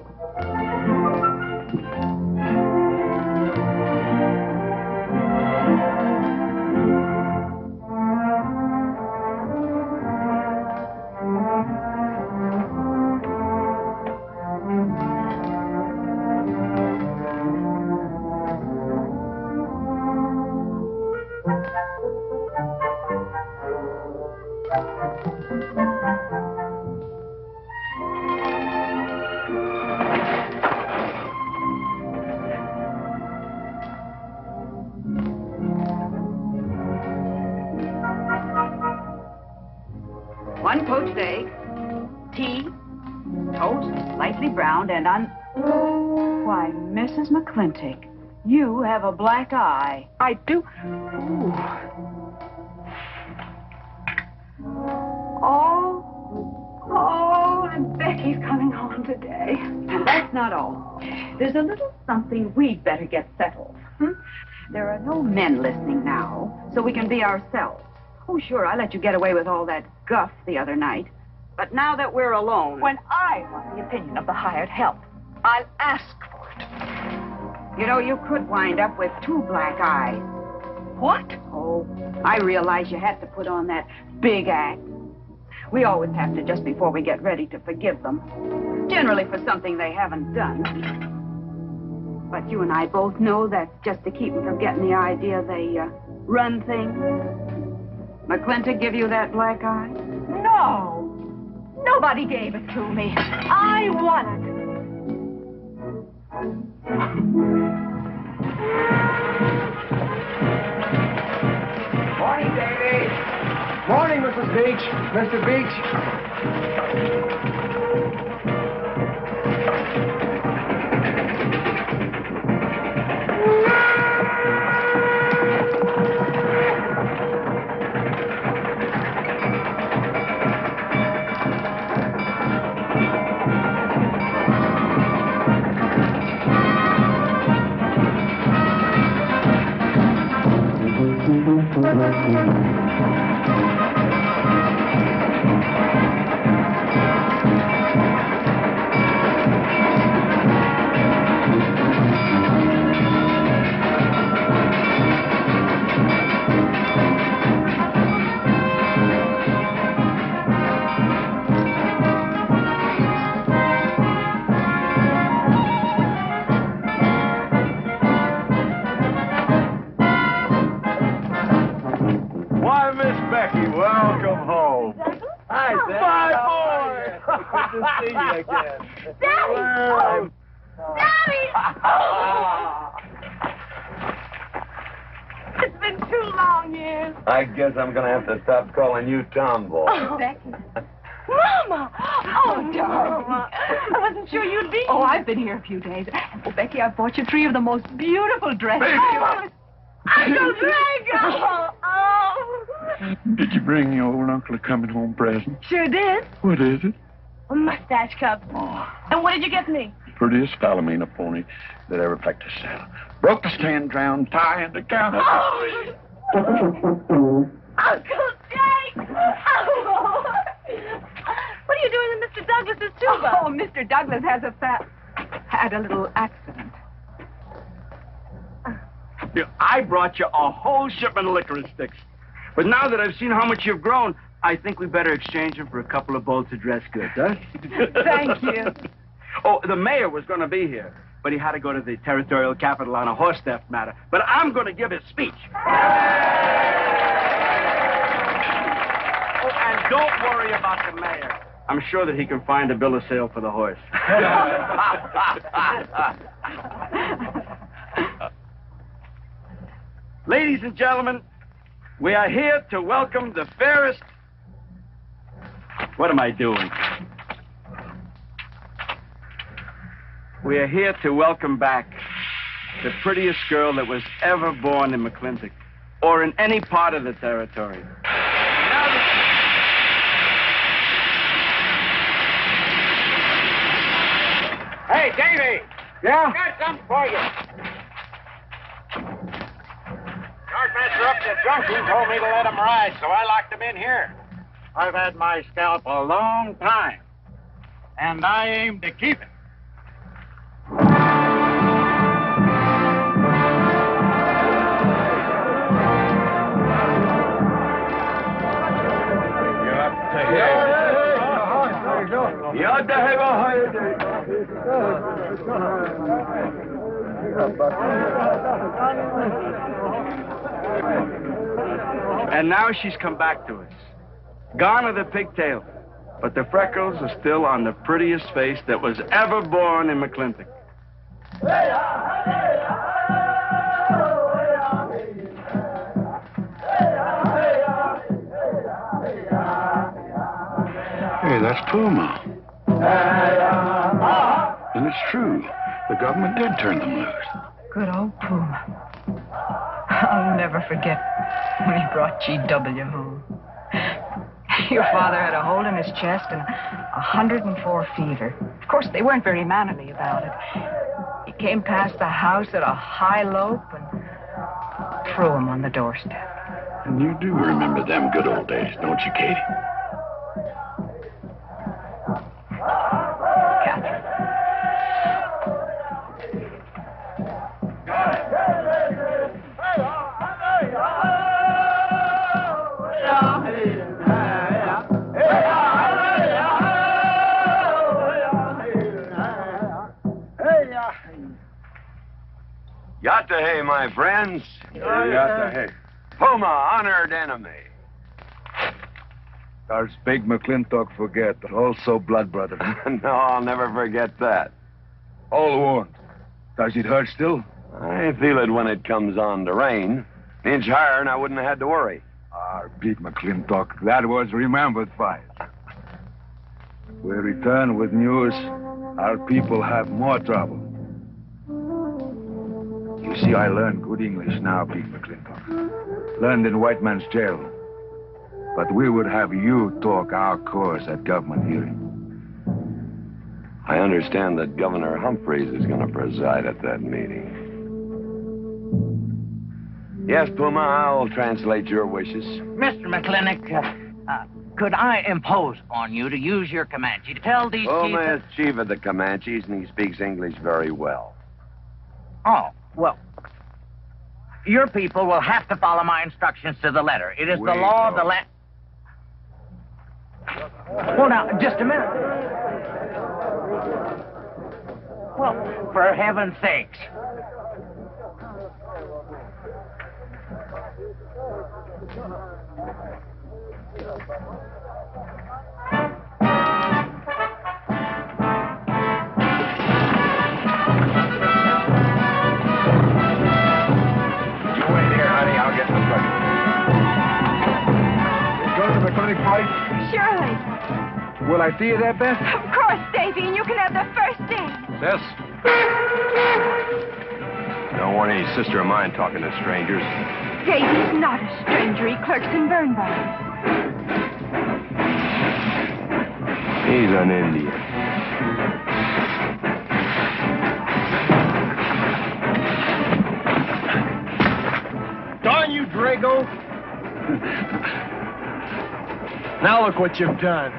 One poached egg, tea, toast, lightly browned, and Why, Mrs. McClintock, you have a black eye. I do. Ooh. Oh, and Becky's coming home today. And that's not all. There's a little something we'd better get settled. There are no men listening now, so we can be ourselves. Oh, sure, I let you get away with all that guff the other night. But now that we're alone... When I want the opinion of the hired help, I'll ask for it. You know, you could wind up with 2 black eyes. What? Oh, I realize you had to put on that big act. We always have to just before we get ready to forgive them. Generally for something they haven't done. But you and I both know that's just to keep them from getting the idea they run things. McClintock give you that black eye? No. Nobody gave it to me. I won it. Morning, Davey. Morning, Mrs. Beach. Mr. Beach. to see you again. Daddy! Oh. Daddy! Oh. It's been 2 long years. I guess I'm going to have to stop calling you Tomboy. Oh, Becky. Mama! Oh, darling. I wasn't sure you'd be here. Oh, I've been here a few days. Oh, Becky, I've bought you 3 of the most beautiful dresses. Oh, Uncle Drago! Oh! Did you bring your old uncle a coming home present? Sure did. What is it? A mustache cup. Oh. And what did you get me? Prettiest Palomino pony that ever packed a saddle. Broke the stand, drowned, tie, and the counter. Oh. Uncle Jake! Oh. What are you doing in Mr. Douglas's tuba? Oh, Mr. Douglas had a little accident. I brought you a whole shipment of licorice sticks. But now that I've seen how much you've grown, I think we better exchange them for a couple of bolts of dress goods, huh? Thank you. Oh, the mayor was going to be here, but he had to go to the territorial capital on a horse theft matter. But I'm going to give his speech. Oh, and don't worry about the mayor. I'm sure that he can find a bill of sale for the horse. Ladies and gentlemen, we are here to welcome the fairest... What am I doing? We are here to welcome back the prettiest girl that was ever born in Mclintock, or in any part of the territory. Hey, Davey! Yeah? Got something for you. Yardmaster up the junction told me to let him ride, so I locked him in here. I've had my scalp a long time, and I aim to keep it. And now she's come back to us. Gone are the pigtails, but the freckles are still on the prettiest face that was ever born in Mclintock. Hey, that's Puma. And it's true. The government did turn them loose. Good old Puma. I'll never forget when he brought G.W. home. Your father had a hole in his chest and 104 fever. Of course, they weren't very mannerly about it. He came past the house at a high lope and threw him on the doorstep. And you do remember them good old days, don't you, Katie? Yatta hey, my friends. Yatta hey. Puma, honored enemy. Does big Mclintock forget, also blood brother? No, I'll never forget that. All wound. Does it hurt still? I feel it when it comes on to rain. An inch higher and I wouldn't have had to worry. Our big Mclintock, that was remembered fight. We return with news our people have more trouble. You see, I learned good English now, big Mclintock. Learned in white man's jail. But we would have you talk our cause at government hearing. I understand that Governor Humphreys is going to preside at that meeting. Yes, Puma, I'll translate your wishes. Mr. McClintock, could I impose on you to use your Comanche to tell these Puma is chief of the Comanches, and he speaks English very well. Oh, well, your people will have to follow my instructions to the letter. It is the law of the land. Well, now, just a minute. Well, for heaven's sakes. I see you there, Beth? Of course, Davey, and you can have the first date. Sis? Don't want any sister of mine talking to strangers. Davey's not a stranger. He clerks in Birnbaum. He's an Indian. Darn you, Drago! Now look what you've done.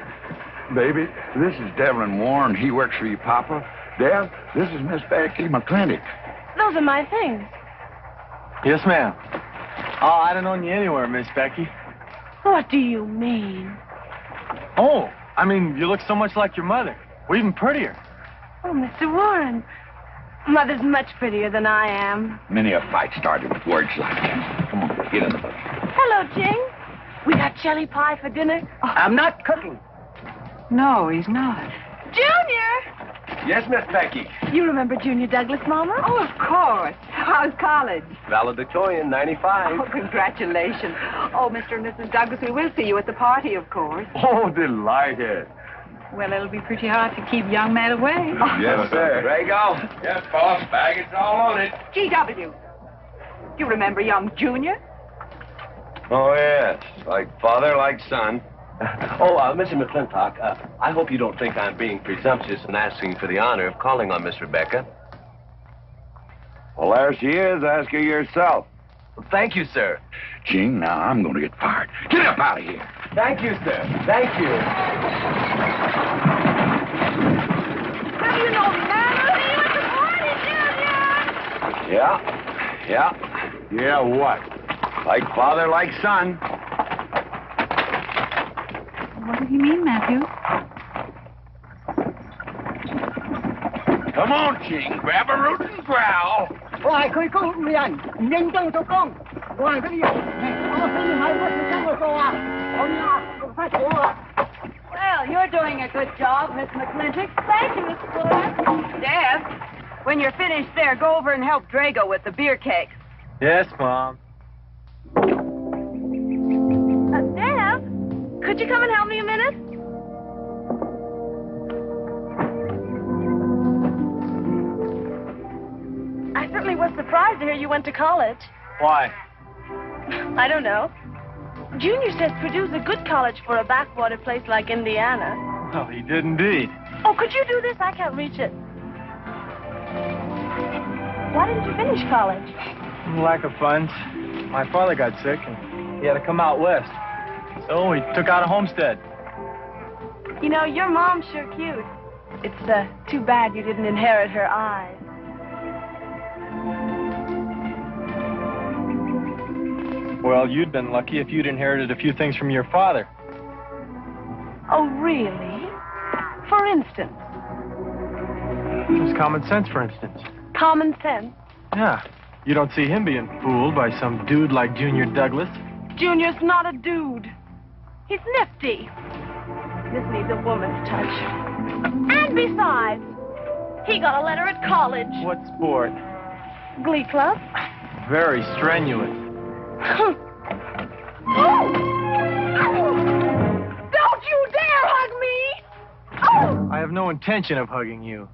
Baby, this is Devlin Warren. He works for your papa. Dev, this is Miss Becky Mclintock. Those are my things. Yes, ma'am. Oh, I don't own you anywhere, Miss Becky. What do you mean? Oh, I mean, you look so much like your mother. Well, even prettier. Oh, Mr. Warren. Mother's much prettier than I am. Many a fight started with words like that. Come on, get in the boat. Hello, Jing. We got jelly pie for dinner. Oh, I'm not cooking. No, he's not. Junior! Yes, Miss Becky. You remember Junior Douglas, Mama? Oh, of course. How's college? Valedictorian, 95. Oh, congratulations. Oh, Mr. and Mrs. Douglas, we will see you at the party, of course. Oh, delighted. Well, it'll be pretty hard to keep young men away. Yes, sir. Drago? Yes, boss. Baggage all on it. G.W. You remember young Junior? Oh, yes. Like father, like son. Mr. Mclintock, I hope you don't think I'm being presumptuous in asking for the honor of calling on Miss Rebecca. Well, there she is. Ask her yourself. Well, thank you, sir. Jing, now I'm going to get fired. Get up out of here. Thank you, sir. Thank you. Have you no manners? See you at the party, Junior! Yeah. Yeah, what? Like father, like son. What does he mean, Matthew? Come on, Jing. Grab a root and growl. Well, you're doing a good job, Miss McClintock. Thank you, Miss Fuller. Deb, when you're finished there, go over and help Drago with the beer cakes. Yes, Mom. Deb, could you come and help me a minute? I certainly was surprised to hear you went to college. Why? I don't know. Junior says Purdue's a good college for a backwater place like Indiana. Well, he did indeed. Oh, could you do this? I can't reach it. Why didn't you finish college? Lack of funds. My father got sick, and he had to come out west. So he took out a homestead. You know, your mom's sure cute. It's too bad you didn't inherit her eyes. Well, you'd been lucky if you'd inherited a few things from your father. Oh, really? For instance? Just common sense, for instance. Common sense? Yeah. You don't see him being fooled by some dude like Junior Douglas. Junior's not a dude. He's nifty. This needs a woman's touch. And besides, he got a letter at college. What sport? Glee club. Very strenuous. Don't you dare hug me! I have no intention of hugging you.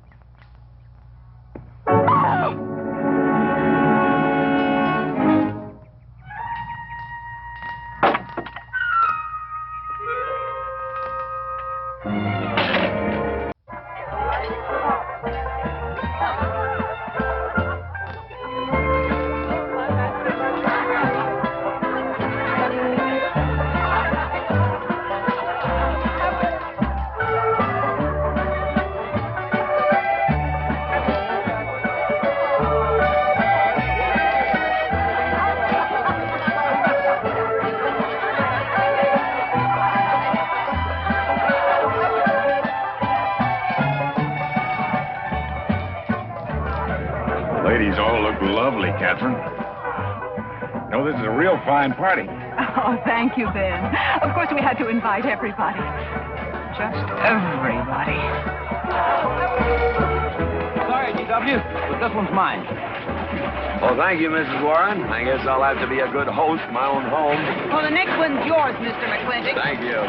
Ladies all look lovely, Katherine. No, this is a real fine party. Oh, thank you, Ben. Of course, we had to invite everybody. Just everybody. Sorry, GW, but this one's mine. Well, thank you, Mrs. Warren. I guess I'll have to be a good host in my own home. Well, the next one's yours, Mr. McClintock. Thank you.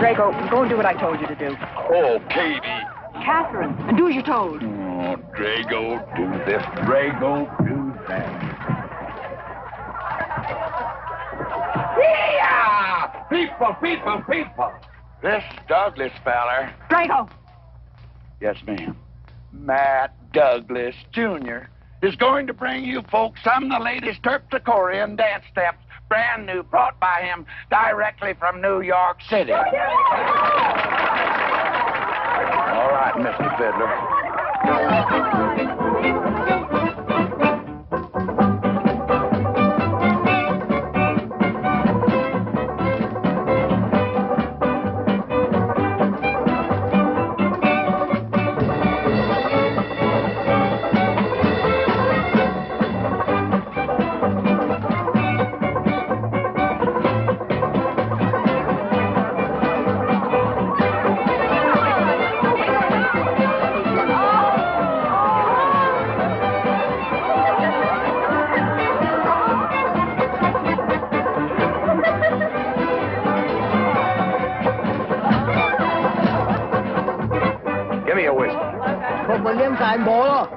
Drago, go and do what I told you to do. Oh, Katie. Katherine, and do as you're told. Oh, Drago, do this. Drago, do that. Yeah! People! This Douglas feller. Drago! Yes, ma'am. Matt Douglas, Jr. is going to bring you folks some of the latest Terpsichorean dance steps, brand new, brought by him directly from New York City. All right, Mr. Fiddler.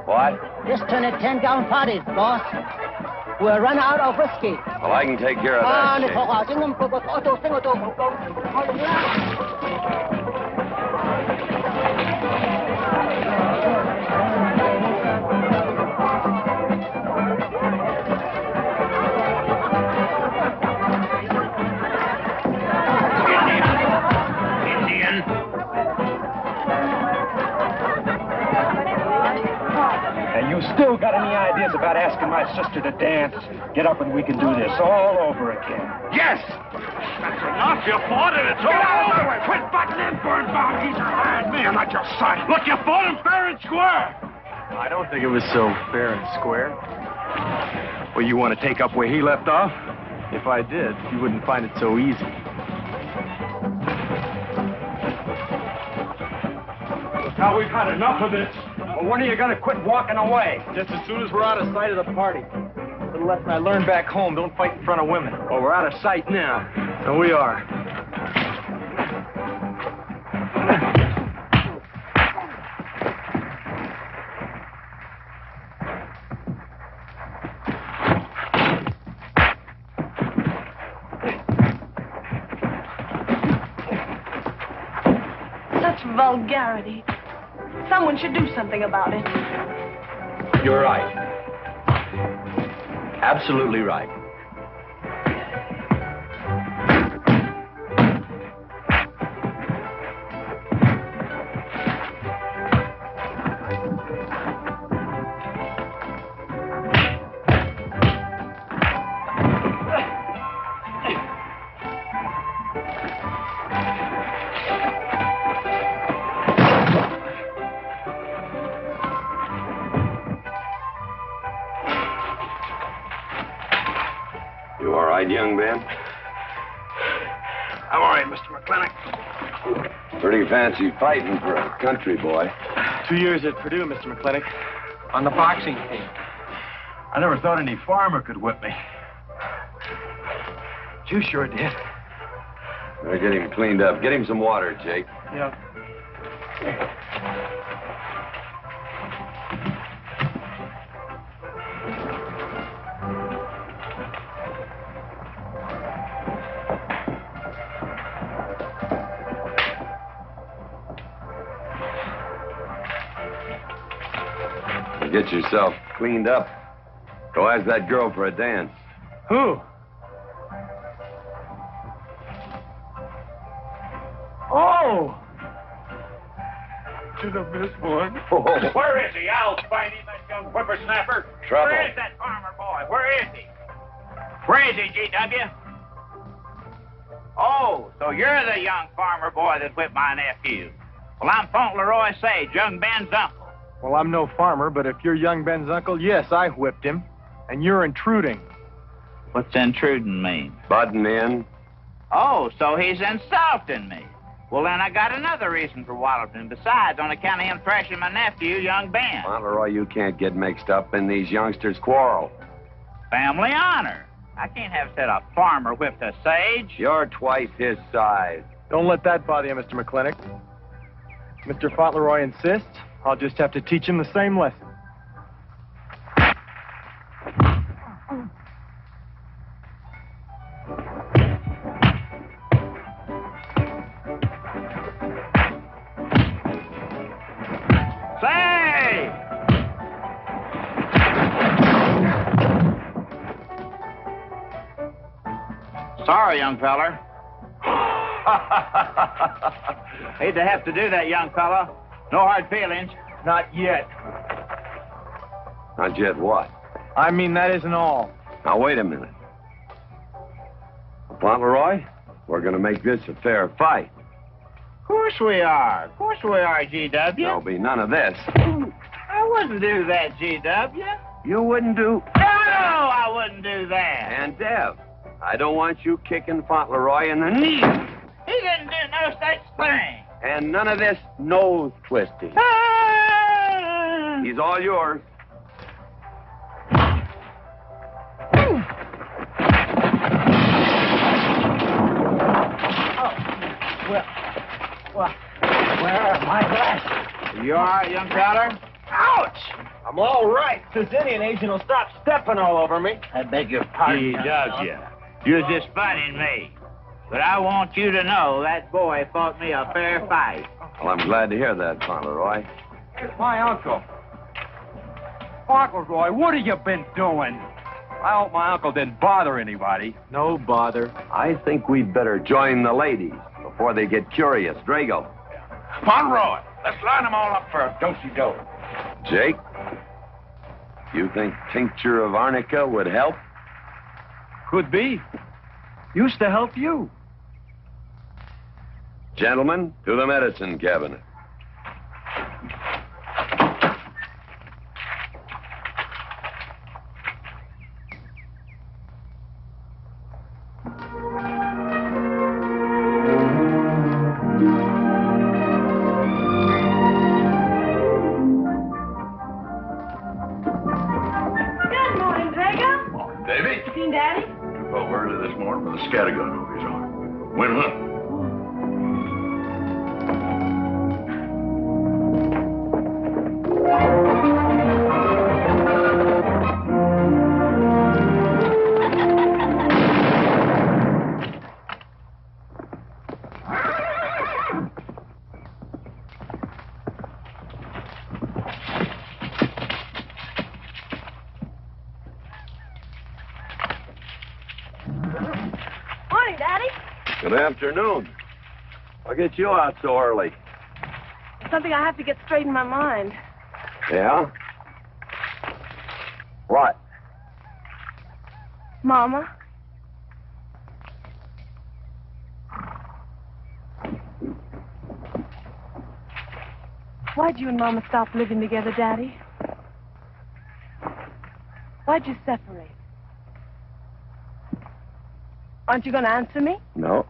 What? Just turn it 10-gallon party, boss. We'll run out of whiskey. Well, I can take care of that. Still got any ideas about asking my sister to dance? Get up and we can do this all over again. Yes! That's enough. You fought it. It's all over. Quit butting in, Birnbaum. He's a hired man, not your son. Look, you fought him fair and square. I don't think it was so fair and square. Well, you want to take up where he left off? If I did, you wouldn't find it so easy. Now we've had enough of this. Well, when are you going to quit walking away? Just as soon as we're out of sight of the party. A little lesson I learned back home, don't fight in front of women. Well, we're out of sight now. So we are. Such vulgarity. Someone should do something about it. You're right. Absolutely right. Young man? I'm all right, Mr. McClintock. Pretty fancy fighting for a country boy. 2 years at Purdue, Mr. McClintock, on the boxing team. I never thought any farmer could whip me. You sure did. Better get him cleaned up. Get him some water, Jake. Yeah. Get yourself cleaned up. Go ask that girl for a dance. Who? Oh! Should have missed one. Oh. Where is he? I'll find him, that young whippersnapper. Trouble. Where is that farmer boy? Where is he? Where is he, G.W.? Oh, so you're the young farmer boy that whipped my nephew. Well, I'm Faulkner Sage, young Ben's uncle. Well, I'm no farmer, but if you're young Ben's uncle, yes, I whipped him. And you're intruding. What's intruding mean? Butting in. Oh, so he's insulting me. Well, then I got another reason for walloping him. Besides, on account of him thrashing my nephew, young Ben. Fauntleroy, you can't get mixed up in these youngsters' quarrel. Family honor. I can't have said a farmer whipped a sage. You're twice his size. Don't let that bother you, Mr. McClintock. Mr. Fauntleroy insists. I'll just have to teach him the same lesson. Say! Sorry, young feller. Hate to have to do that, young fellow. No hard feelings. Not yet. Not yet what? I mean, that isn't all. Now, wait a minute. Fauntleroy, we're going to make this a fair fight. Of course we are. Of course we are, G.W. There'll be none of this. I wouldn't do that, G.W. You wouldn't do... No, I wouldn't do that. And Dev, I don't want you kicking Fauntleroy in the knee. He didn't do no such thing. And none of this nose twisting. He's all yours. Well, where are my glasses? You all right, young feller? Ouch! I'm all right. This Indian agent will stop stepping all over me. I beg your pardon. G.W. You're just funning me. But I want you to know that boy fought me a fair fight. Well, I'm glad to hear that, Fauntleroy. Here's my uncle. Fauntleroy, what have you been doing? I hope my uncle didn't bother anybody. No bother. I think we'd better join the ladies before they get curious. Drago. Fauntleroy, let's line them all up for a do-si-do. Jake, you think tincture of arnica would help? Could be. Used to help you. Gentlemen, to the medicine cabinet. Good morning, Drago. Davey? Seen Daddy? Took over early this morning with a scattergun over his arm. Went hunting. Morning, Daddy. Good afternoon. I'll get you out so early. Something I have to get straight in my mind. Yeah? What? Mama. Why'd you and Mama stop living together, Daddy? Why'd you separate? Aren't you going to answer me? No,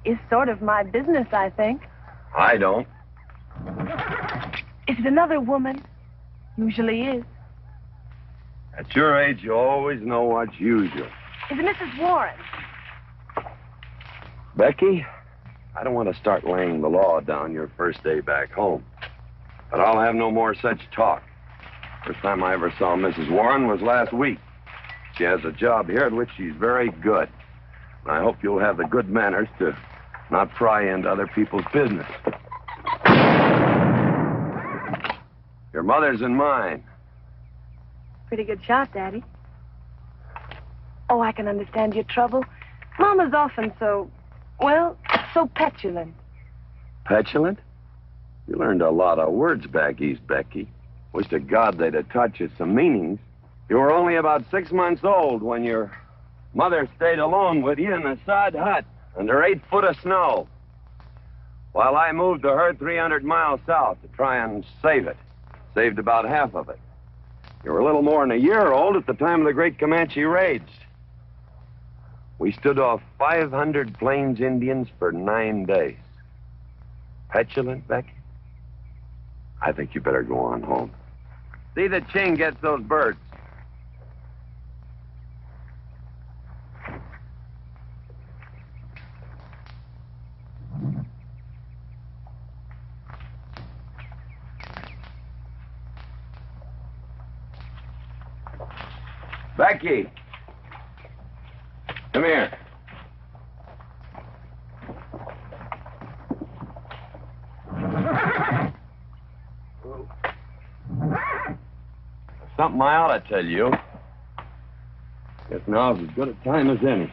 It's sort of my business, I think. I don't. Is it another woman? Usually is. At your age, you always know what's usual. Is it Mrs. Warren? Becky, I don't want to start laying the law down your first day back home. But I'll have no more such talk. First time I ever saw Mrs. Warren was last week. She has a job here at which she's very good. And I hope you'll have the good manners to not pry into other people's business. Your mother's and mine. Pretty good shot, Daddy. Oh, I can understand your trouble. Mama's often so, well, so petulant. Petulant? You learned a lot of words back east, Becky. Wish to God they'd have taught you some meanings. You were only about 6 months old when your mother stayed alone with you in a sod hut under 8 foot of snow, while I moved the herd 300 miles south to try and save it. Saved about half of it. You were a little more than a year old at the time of the great Comanche raids. We stood off 500 Plains Indians for 9 days. Petulant, Becky? I think you better go on home. See that Ching gets those birds. Becky. Come here. Something I ought to tell you. Guess now's as good a time as any.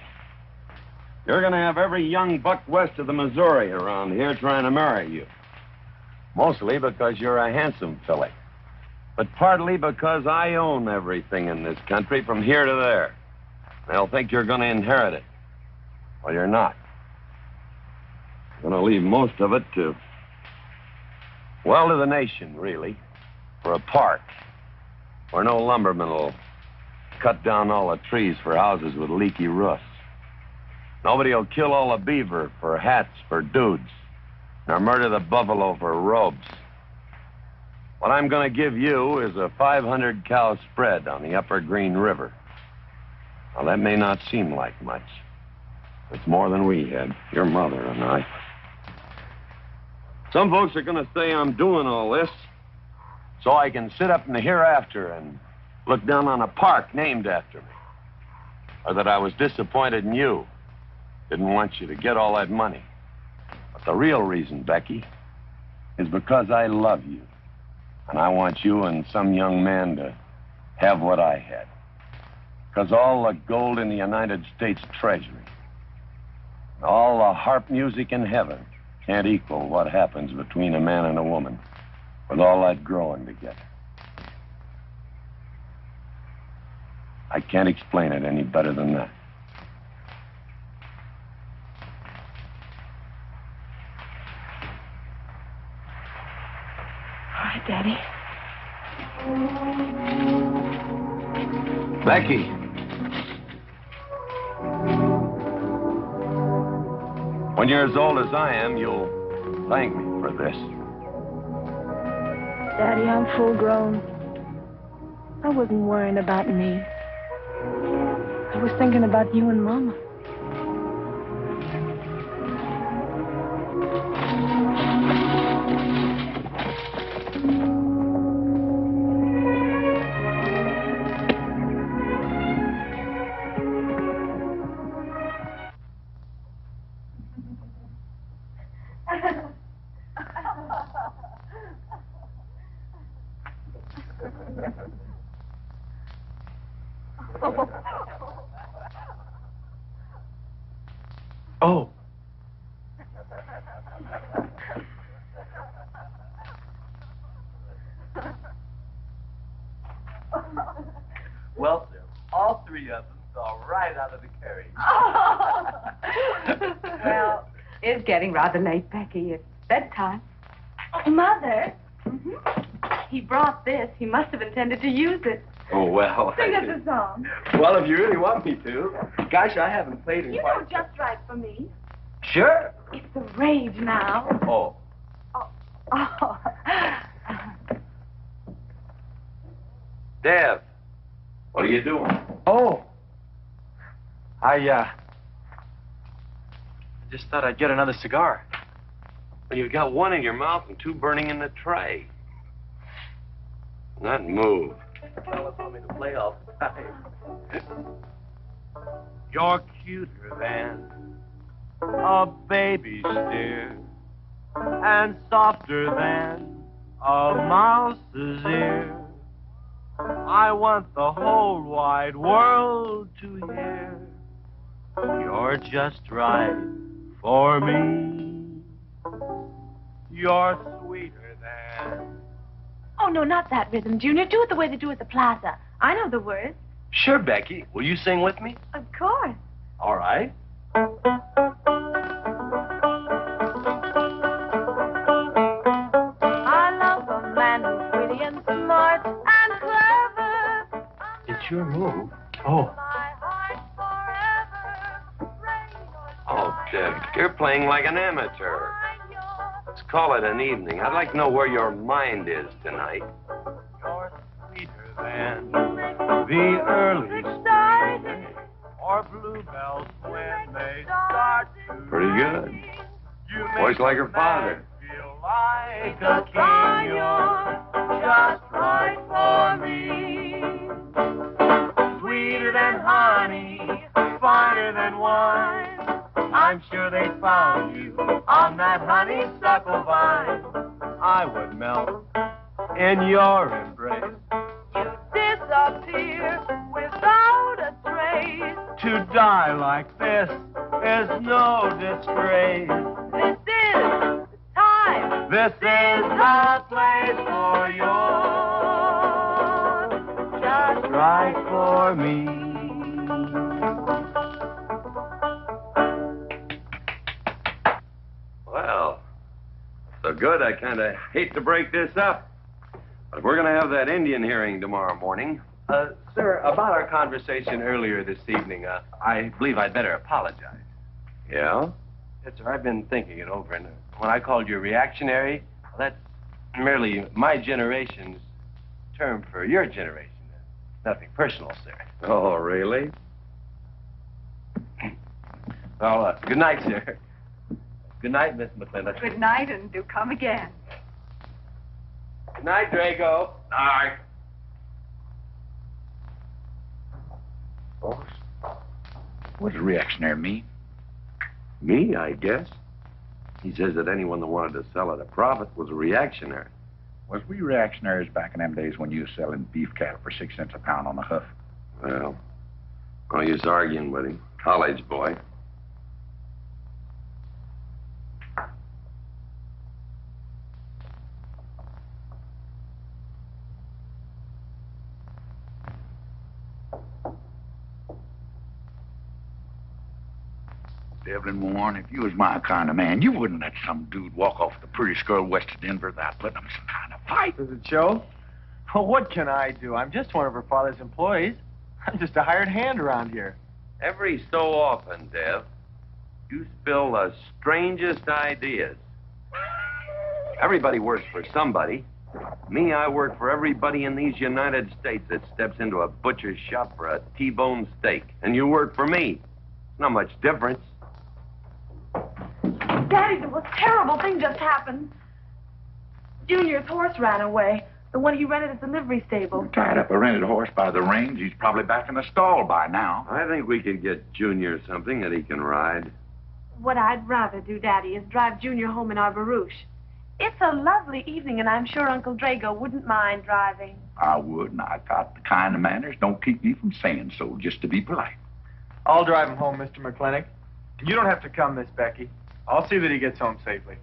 You're going to have every young buck west of the Missouri around here trying to marry you. Mostly because you're a handsome filly. But partly because I own everything in this country from here to there. They'll think you're going to inherit it. Well, you're not. You're going to leave most of it to the nation, really. For a park. Where no lumberman will cut down all the trees for houses with leaky roofs. Nobody will kill all the beaver for hats for dudes, nor murder the buffalo for robes. What I'm going to give you is a 500-cow spread on the upper Green River. Now, that may not seem like much. It's more than we had, your mother and I. Some folks are going to say I'm doing all this so I can sit up in the hereafter and look down on a park named after me. Or that I was disappointed in you. Didn't want you to get all that money. But the real reason, Becky, is because I love you. And I want you and some young man to have what I had. Because all the gold in the United States Treasury, and all the harp music in heaven can't equal what happens between a man and a woman with all that growing together. I can't explain it any better than that. All right, Daddy. Becky. When you're as old as I am, you'll thank me for this. Daddy, I'm full grown. I wasn't worrying about me. I was thinking about you and Mama. Oh. Well, sir, all three of them saw right out of the carriage. Well, it's getting rather late, Becky. It's bedtime. Mother. He brought this. He must have intended to use it. Oh, well. Sing us a song. Well, if you really want me to. Gosh, I haven't played in You quite... know just right for me. Sure. It's the rage now. Oh. Oh. Dev, what are you doing? Oh. I just thought I'd get another cigar. Well, you've got one in your mouth and two burning in the tray. Not move. Fellas want me to play all the time. You're cuter than a baby's dear, and softer than a mouse's ear. I want the whole wide world to hear. You're just right for me. You're sweeter than... Oh, no, not that rhythm, Junior. Do it the way they do at the plaza. I know the words. Sure, Becky. Will you sing with me? Of course. All right. I love a man who's witty and smart and clever. It's your move. Oh. Oh, Dev, you're playing like an amateur. Let's call it an evening. I'd like to know where your mind is tonight. You're sweeter than the early spring, or bluebells when they start to Pretty good. You Voice like her father. feel like a king. You're just right for me. Sweet wine. I'm sure they found you on that honeysuckle vine. I would melt in your embrace. Disappear without a trace. To die like this is no disgrace. This is the time. This is the place for yours. Just right for me. Well, so good, I kind of hate to break this up. But we're going to have that Indian hearing tomorrow morning. Sir, about our conversation earlier this evening, I believe I'd better apologize. Yeah? Yes, sir, I've been thinking it over, and when I called you reactionary, well, that's merely my generation's term for your generation. Nothing personal, sir. Oh, really? Well, good night, sir. Good night, Miss Mclintock. Good night, and do come again. Good night, Drago. Night. Boss, what does reactionary mean? Me, I guess. He says that anyone that wanted to sell at a profit was a reactionary. Was we reactionaries back in them days when you were selling beef cattle for 6 cents a pound on the hoof? Well, no use arguing with him. College boy. Devlin Warren, if you was my kind of man, you wouldn't let some dude walk off the prettiest girl west of Denver without putting him some kind of fight. Does it show? Well, what can I do? I'm just one of her father's employees. I'm just a hired hand around here. Every so often, Dev, you spill the strangest ideas. Everybody works for somebody. Me, I work for everybody in these United States that steps into a butcher's shop for a T-bone steak. And you work for me. Not much difference. Daddy, there was a terrible thing just happened. Junior's horse ran away. The one he rented at the livery stable. Tied up a rented horse by the reins. He's probably back in the stall by now. I think we could get Junior something that he can ride. What I'd rather do, Daddy, is drive Junior home in our barouche. It's a lovely evening, and I'm sure Uncle Drago wouldn't mind driving. I would, and I got the kind of manners don't keep me from saying so, just to be polite. I'll drive him home, Mr. McClintock. You don't have to come, Miss Becky. I'll see that he gets home safely.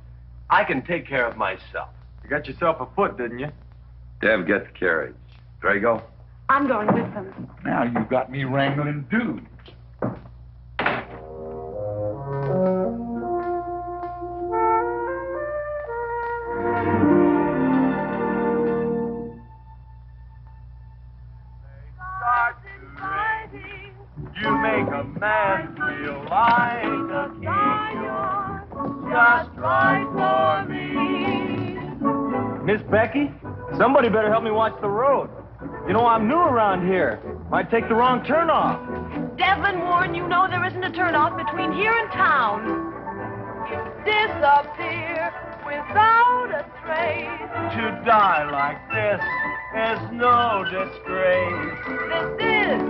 I can take care of myself. You got yourself a foot, didn't you? Dev, get the carriage. Drago? I'm going with them. Now you've got me wrangling dudes. You make a man feel like a king. Just right for me. Miss Becky, somebody better help me watch the road. You know, I'm new around here. Might take the wrong turn off. Devlin Warren, you know there isn't a turnoff between here and town. You disappear without a trace. To die like this is no disgrace. This is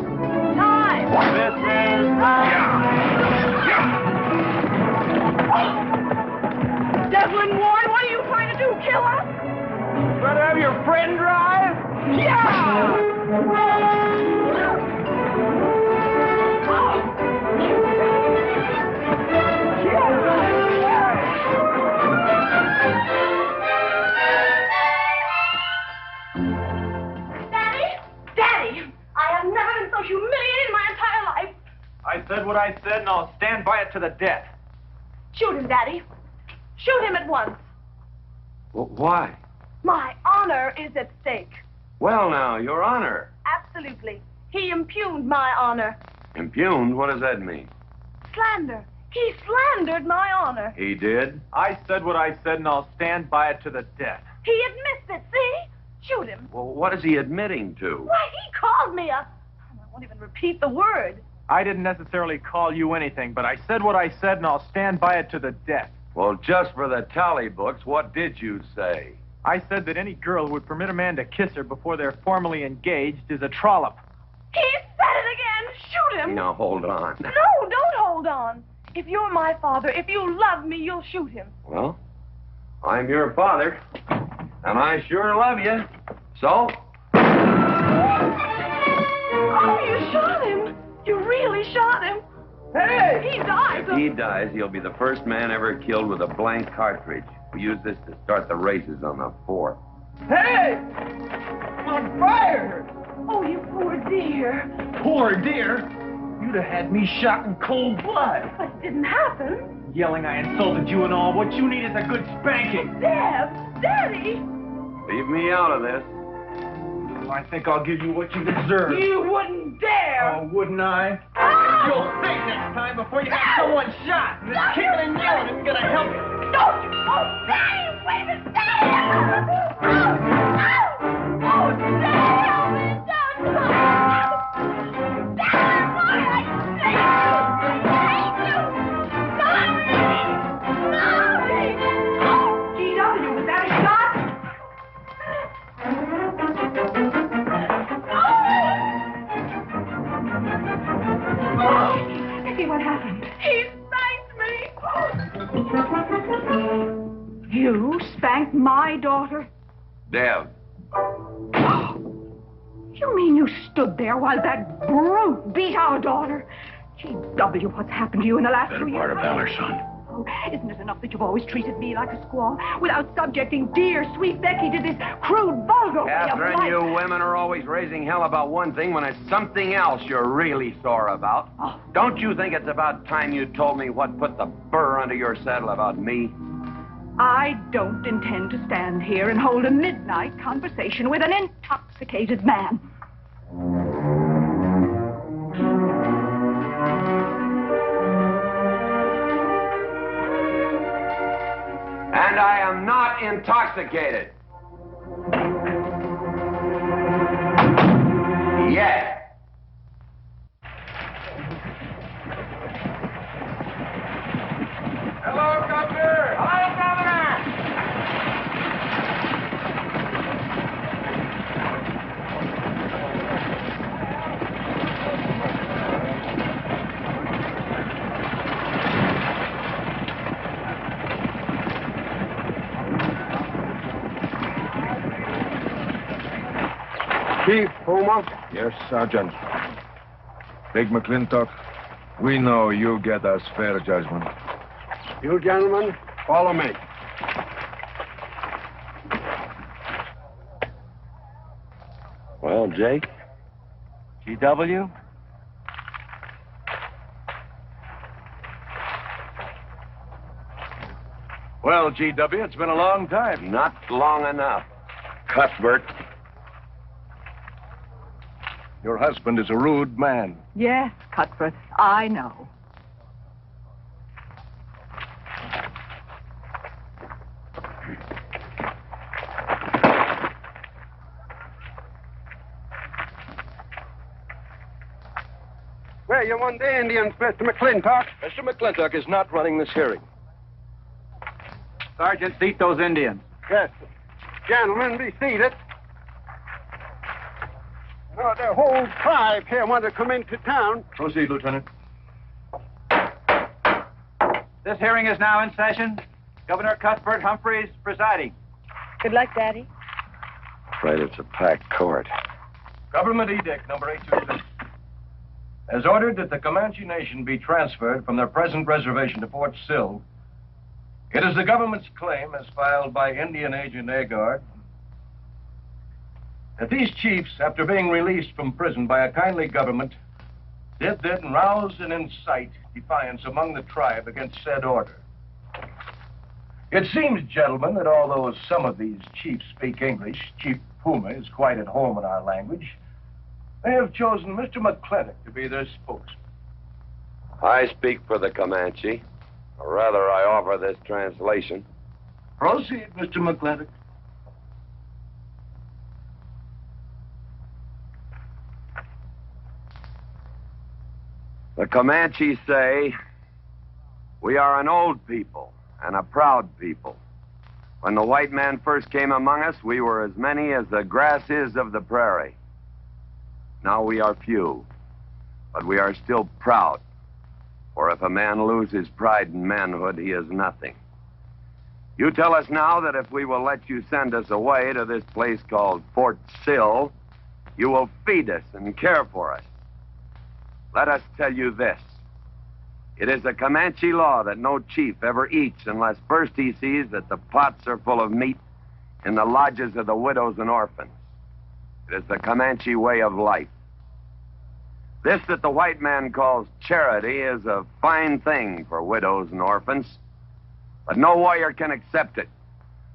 time. This is Devlin Warren, what are you trying to do? Kill us? Better have your friend drive? Yeah! Daddy, I have never been so humiliated in my entire life. I said what I said, and I'll stand by it to the death. Shoot him, Daddy. Shoot him at once. Well, why? My honor is at stake. Well, now, Your Honor. Absolutely. He impugned my honor. Impugned? What does that mean? Slander. He slandered my honor. He did? I said what I said, and I'll stand by it to the death. He admits it, see? Shoot him. Well, what is he admitting to? Why, he called me a... I won't even repeat the word. I didn't necessarily call you anything, but I said what I said, and I'll stand by it to the death. Well, just for the tally books, what did you say? I said that any girl who would permit a man to kiss her before they're formally engaged is a trollop. He said it again. Shoot shoot him. Now, hold on. No, don't hold on. If you're my father, if you love me, you'll shoot him. Well, I'm your father, and I sure love you. So? Oh, you shot him. You really shot him. Hey! He died. If he dies, he'll be the first man ever killed with a blank cartridge. We use this to start the races on the 4th. Hey! I'm on fire! Oh, you poor dear. Poor dear? You'd have had me shot in cold blood. But it didn't happen. Yelling I insulted you and all. What you need is a good spanking. Deb! Daddy! Leave me out of this. Well, I think I'll give you what you deserve. You wouldn't dare! Oh, wouldn't I? You'll think next time before you have someone shot. And this kicking and yelling isn't gonna help you. Don't you! Oh, Daddy! Wait a minute! Daddy! Oh, Daddy! Help me! Don't! Daddy, boy, I hate you! Sorry! Oh, G.W., was that a shot? Oh, Becky, what happened? He spanked me! You spanked my daughter? Dev. You mean you stood there while that brute beat our daughter? G.W., what's happened to you in the last 2 years? Part of valor, son. Oh, isn't it enough that you've always treated me like a squaw without subjecting dear, sweet Becky to this crude, vulgar way of Catherine, life? you women are always raising hell about one thing when it's something else you're really sore about. Oh. Don't you think it's about time you told me what put the burr under your saddle about me? I don't intend to stand here and hold a midnight conversation with an intoxicated man. And I am not intoxicated. Yet. Hello, Governor! Hello, Governor! Chief, Puma? Yes, Sergeant. Big Mclintock, we know you get us fair judgment. You gentlemen, follow me. Well, Jake? G.W.? Well, G.W., it's been a long time. Not long enough. Cuthbert. Your husband is a rude man. Yes, Cuthbert, I know. Where you want the Indians, Mr. Mclintock? Mr. Mclintock is not running this hearing. Sergeant, seat those Indians. Yes. Gentlemen, be seated. Oh, the whole tribe here want to come into town. Proceed, Lieutenant. This hearing is now in session. Governor Cuthbert Humphreys presiding. Good luck, Daddy. Afraid it's a packed court. Government Edict number 826 has ordered that the Comanche Nation be transferred from their present reservation to Fort Sill. It is the government's claim, as filed by Indian Agent Agard, that these chiefs, after being released from prison by a kindly government, did then rouse and incite defiance among the tribe against said order. It seems, gentlemen, that although some of these chiefs speak English, Chief Puma is quite at home in our language, they have chosen Mr. Mclintock to be their spokesman. I speak for the Comanche. Or rather, I offer this translation. Proceed, Mr. Mclintock. The Comanche say, we are an old people and a proud people. When the white man first came among us, we were as many as the grass is of the prairie. Now we are few, But we are still proud. For if a man loses pride in manhood, he is nothing. You tell us now that if we will let you send us away to this place called Fort Sill, you will feed us and care for us. Let us tell you this. It is a Comanche law that no chief ever eats unless first he sees that the pots are full of meat in the lodges of the widows and orphans. It is the Comanche way of life. This that the white man calls charity is a fine thing for widows and orphans, but no warrior can accept it.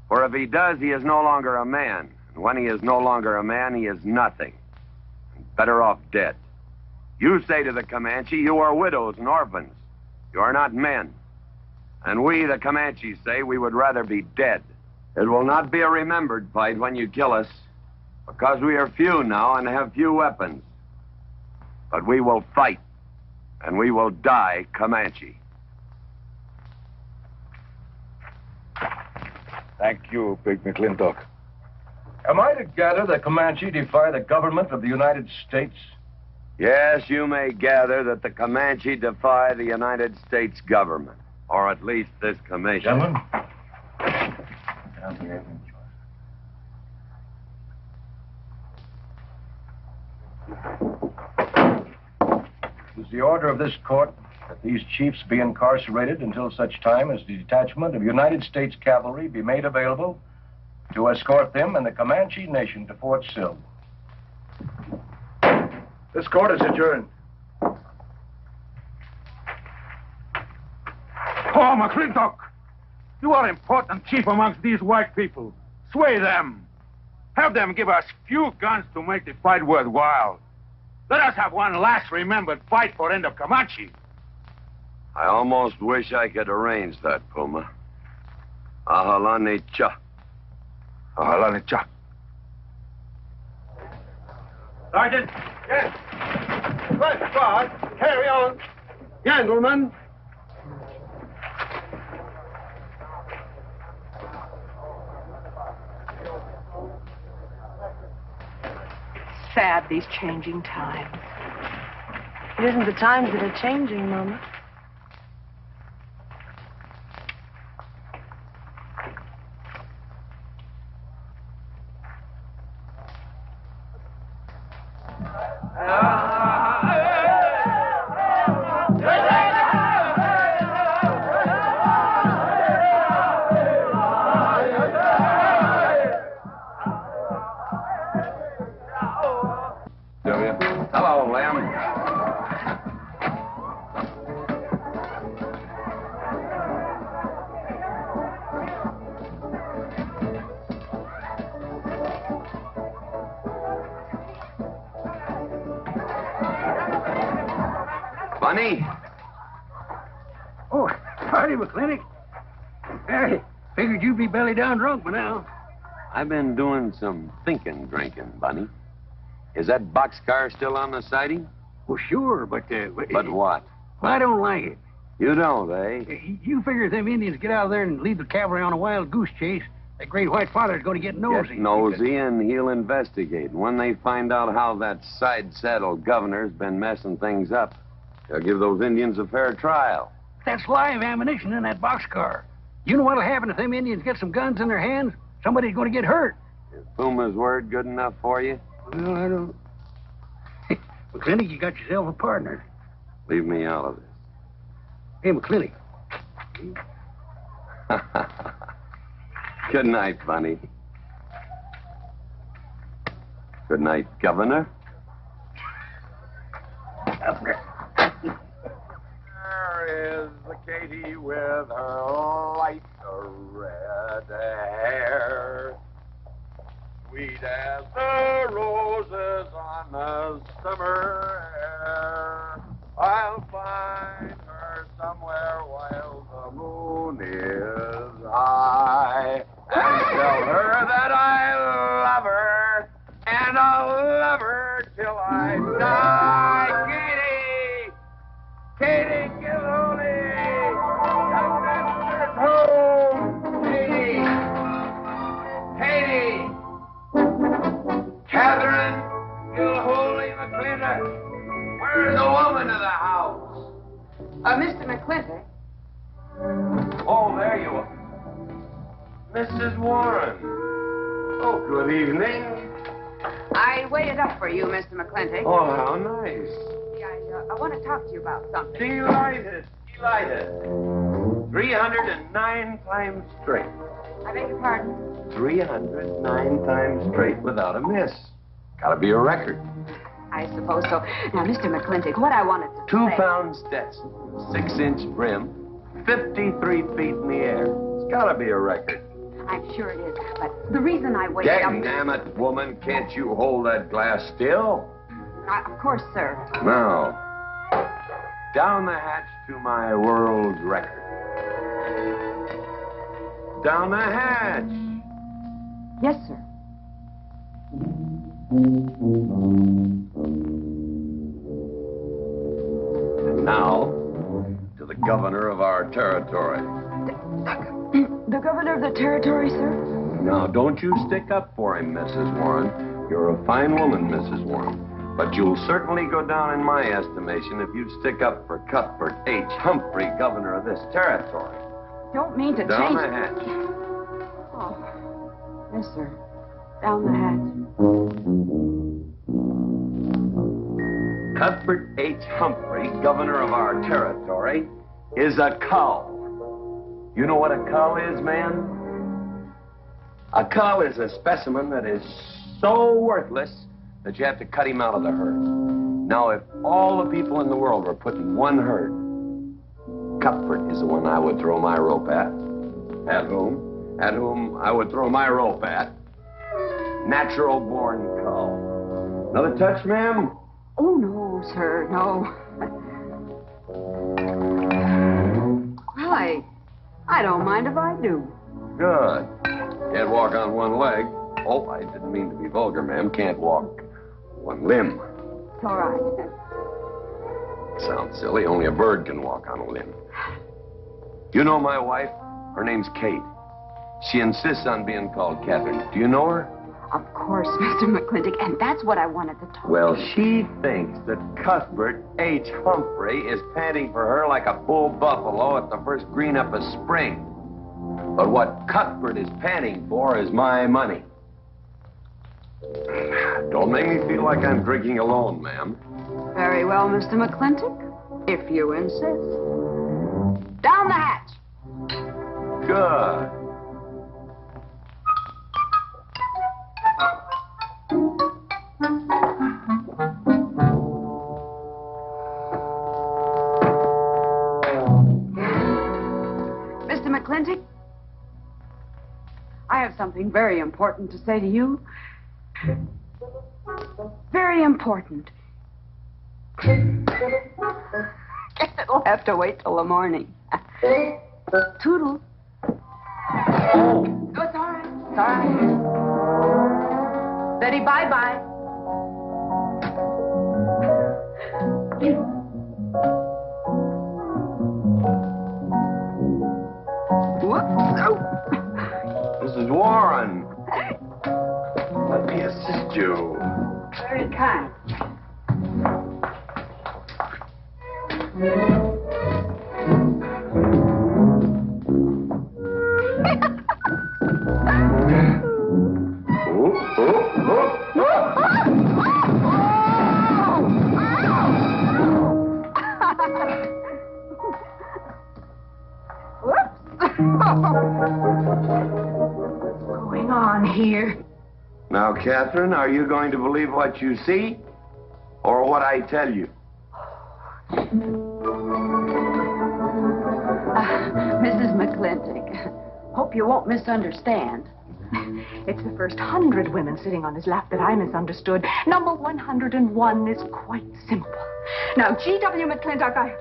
For if he does, he is no longer a man. And when he is no longer a man, he is nothing. And better off dead. You say to the Comanche, you are widows and orphans. You are not men. And we, the Comanches, say we would rather be dead. It will not be a remembered fight when you kill us, because we are few now and have few weapons. But we will fight, and we will die Comanche. Thank you, Big Mclintock. Am I to gather the Comanche defy the government of the United States? Yes, you may gather that the Comanche defy the United States government, or at least this commission. Gentlemen. It is the order of this court that these chiefs be incarcerated until such time as the detachment of United States cavalry be made available to escort them and the Comanche nation to Fort Sill. This court is adjourned. Oh, Mclintock! You are important chief amongst these white people. Sway them. Have them give us few guns to make the fight worthwhile. Let us have one last remembered fight for end of Comanche. I almost wish I could arrange that, Puma. Ahalani cha. Ahalani cha. Sergeant. Yes. First guard. Carry on. Gentlemen. Sad, these changing times. It isn't the times that are changing, Mama. Hello, Lamb. Bunny? Oh, howdy, McClintock. Hey, figured you'd be belly down drunk by now. I've been doing some drinking, Bunny. Is that boxcar still on the siding? Well, sure, but... But what? Well, I don't like it. You don't, eh? You figure if them Indians get out of there and lead the cavalry on a wild goose chase, that great white father's going to get nosy. Get nosy, and he'll investigate. And when they find out how that side-saddle governor's been messing things up, they'll give those Indians a fair trial. That's live ammunition in that boxcar. You know what'll happen if them Indians get some guns in their hands? Somebody's going to get hurt. Is Puma's word good enough for you? Well, I don't... McClintock, you got yourself a partner. Leave me out of this. Hey, McClintock. Good night, Bunny. Good night, Governor. There is the Katie with her light red hair, sweet as the roses on the summer air. I'll find her somewhere while the moon is high, and tell her that I love her, and I'll love her till I die. Katie Gilhooly, young master's home. Katie, Katherine Gilhooly McLaglen, where's the woman? Mr. Mclintock. Oh, there you are. Mrs. Warren. Oh, good evening. I waited up for you, Mr. Mclintock. Oh, how nice. I want to talk to you about something. Delighted. 309 times straight. I beg your pardon? 309 times straight without a miss. Gotta be a record. I suppose so. Now, Mr. Mclintock, what I wanted to 2 say... pound Stetson, 6-inch brim, 53 feet in the air. It's gotta be a record. I'm sure it is, but the reason I waited up... Damn it, woman, can't you hold that glass still? Of course, sir. Now, down the hatch to my world record. Down the hatch. Yes, sir. And now, to the governor of our territory. The governor of the territory, sir? Now, don't you stick up for him, Mrs. Warren. You're a fine woman, Mrs. Warren. But you'll certainly go down in my estimation if you stick up for Cuthbert H. Humphrey, governor of this territory. Don't mean to Down change... the hatch. Oh, yes, sir. Down the hatch. Cuthbert H. Humphrey, governor of our territory, is a cull. You know what a cull is, man? A cull is a specimen that is so worthless that you have to cut him out of the herd. Now, if all the people in the world were put in one herd, Cuthbert is the one I would throw my rope at whom I would throw my rope at. Natural-born cull. Another touch, ma'am? Oh, no, sir, no. Well, I don't mind if I do. Good. Can't walk on one leg. Oh, I didn't mean to be vulgar, ma'am. Can't walk one limb. It's all right. Sounds silly. Only a bird can walk on a limb. You know my wife? Her name's Kate. She insists on being called Katherine. Do you know her? Of course, Mr. Mclintock, and that's what I wanted to talk Well, to you. she thinks that Cuthbert H. Humphrey is panting for her like a bull buffalo at the first green up of spring. But what Cuthbert is panting for is my money. Don't make me feel like I'm drinking alone, ma'am. Very well, Mr. Mclintock, if you insist. Down the hatch. Good. Mr. Mclintock, I have something very important to say to you. Very important. Guess it'll have to wait till the morning. Toodle. Oh, it's all right. It's all right. Betty, bye-bye. Whoops. Oh. Mrs. Warren. Let me assist you. Very kind. What's going on here? Now, Katherine, are you going to believe what you see or what I tell you? Mrs. Mclintock, hope you won't misunderstand. It's the first 100 women sitting on his lap that I misunderstood. Number 101 is quite simple. Now, G.W. Mclintock,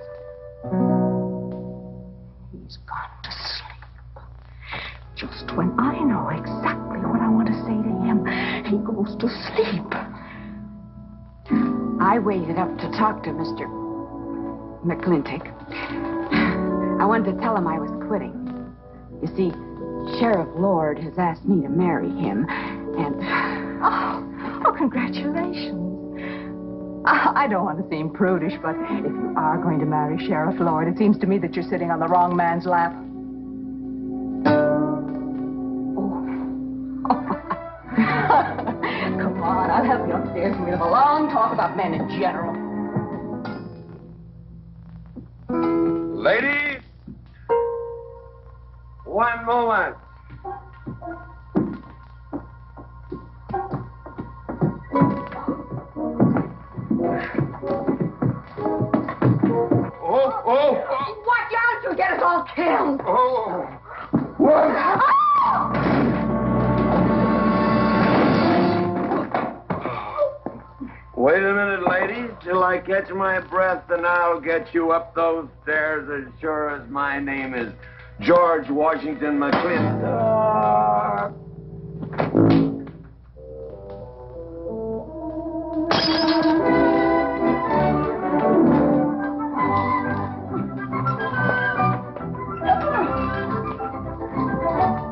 He's gone to sleep. Just when I know exactly what I want to say to him, he goes to sleep. I waited up to talk to Mr. Mclintock. I wanted to tell him I was quitting. You see, Sheriff Lord has asked me to marry him, and... Oh, congratulations. I don't want to seem prudish, but if you are going to marry Sheriff Lord, it seems to me that you're sitting on the wrong man's lap. Come on, I'll help you upstairs and we'll have a long talk about men in general. Ladies, one moment. Oh! Watch out, you'll get us all killed! Oh! What? Wait a minute, ladies, till I catch my breath, and I'll get you up those stairs as sure as my name is George Washington Mclintock.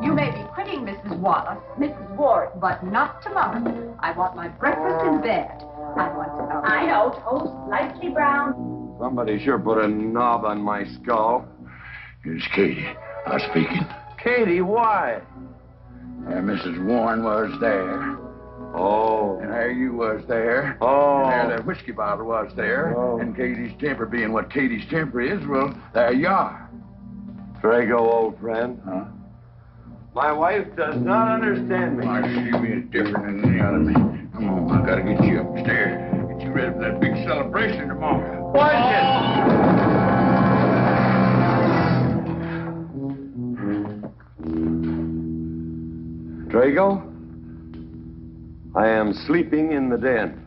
You may be quitting, Mrs. Wallace, Mrs. Ward, but not tomorrow. I want my breakfast in bed. I want to know. I know, toast, lightly brown. Somebody sure put a knob on my skull. Here's Katie. I was speaking. Katie, why? Mrs. Warren was there. Oh. And there you was there. Oh. And there the whiskey bottle was there. Oh. And Katie's temper being what Katie's temper is, well, there you are. Drago, old friend. Huh? My wife does not understand me. Why, she be different than the other man. Come on, I gotta get you upstairs. Get you ready for that big celebration tomorrow. What is it? Drago, I am sleeping in the den.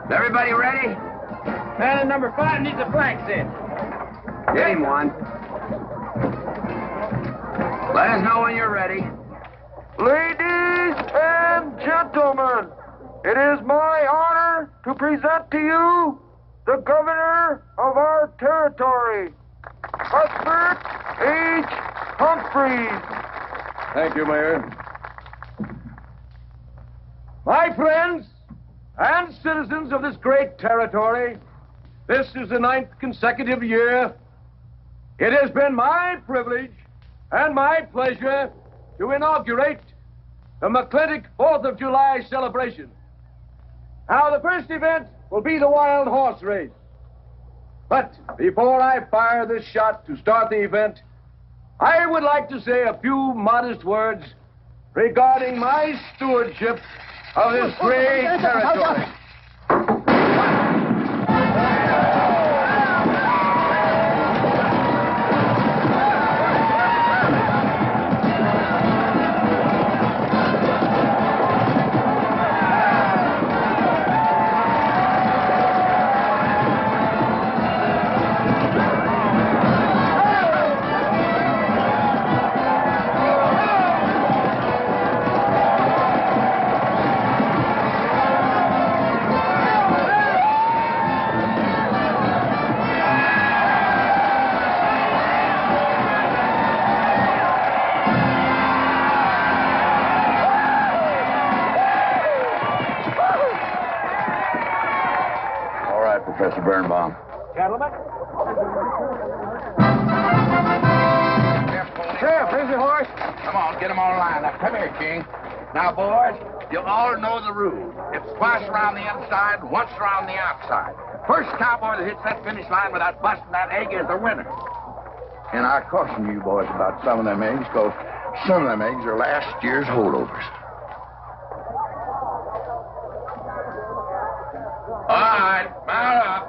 Everybody ready? Man in number 5 needs a flank set. Get him one. Let us know when you're ready. Ladies and gentlemen, it is my honor to present to you the governor of our territory, Cuthbert H. Humphreys. Thank you, Mayor. My friends and citizens of this great territory, this is the 9th consecutive year. It has been my privilege and my pleasure to inaugurate the Mclintock 4th of July celebration. Now, the first event will be the wild horse race. But before I fire this shot to start the event, I would like to say a few modest words regarding my stewardship of this great territory. Professor Birnbaum. Gentlemen. Sheriff, here's your horse. Come on, get them all lined up. Come here, King. Now, boys, you all know the rule. It's twice around the inside, once around the outside. First cowboy that hits that finish line without busting that egg is the winner. And I caution you boys about some of them eggs, because some of them eggs are last year's holdovers. All right, mount up.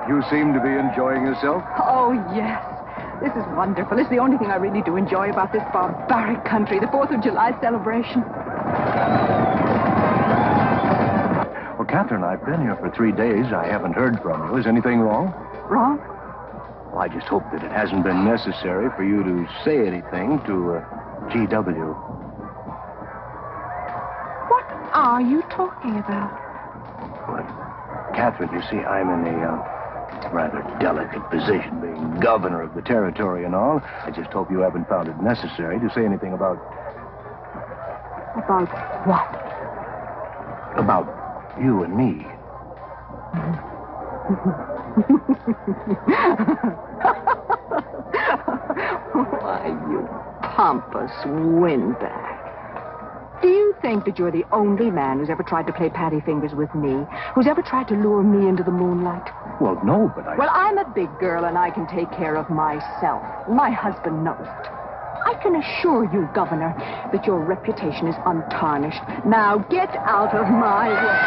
You seem to be enjoying yourself. Oh, yes. This is wonderful. It's the only thing I really do enjoy about this barbaric country, the 4th of July celebration. Well, Catherine, I've been here for 3 days. I haven't heard from you. Is anything wrong? Wrong? Well, I just hope that it hasn't been necessary for you to say anything to G.W. What are you talking about? Well, Catherine, you see, I'm in a rather delicate position, being governor of the territory and all. I just hope you haven't found it necessary to say anything about... About what? About you and me. Why, you pompous windbag. Do you think that you're the only man who's ever tried to play patty fingers with me? Who's ever tried to lure me into the moonlight? Well, no, but Well, I'm a big girl and I can take care of myself. My husband knows it. I can assure you, Governor, that your reputation is untarnished. Now get out of my way.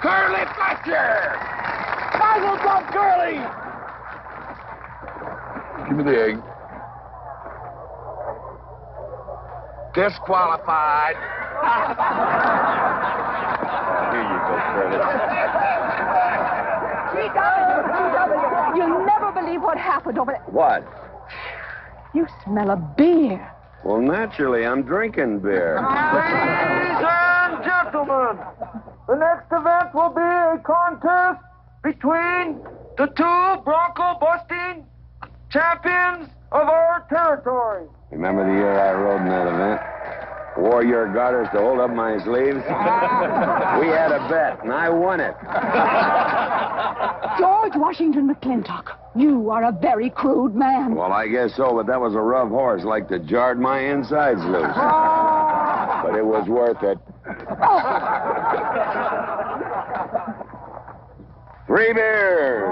Curly Fletcher! Muzzle up, Curly! Give me the egg. Disqualified. Here you go, Curly. You'll never believe what happened over there. What? You smell a beer. Well, naturally, I'm drinking beer. Ladies and gentlemen, the next event will be a contest between the two bronco-busting champions of our territory. Remember the year I rode in that event? Wore your garters to hold up my sleeves? We had a bet, and I won it. George Washington Mclintock, you are a very crude man. Well, I guess so, but that was a rough horse, like to jarred my insides loose. But it was worth it. 3 beers.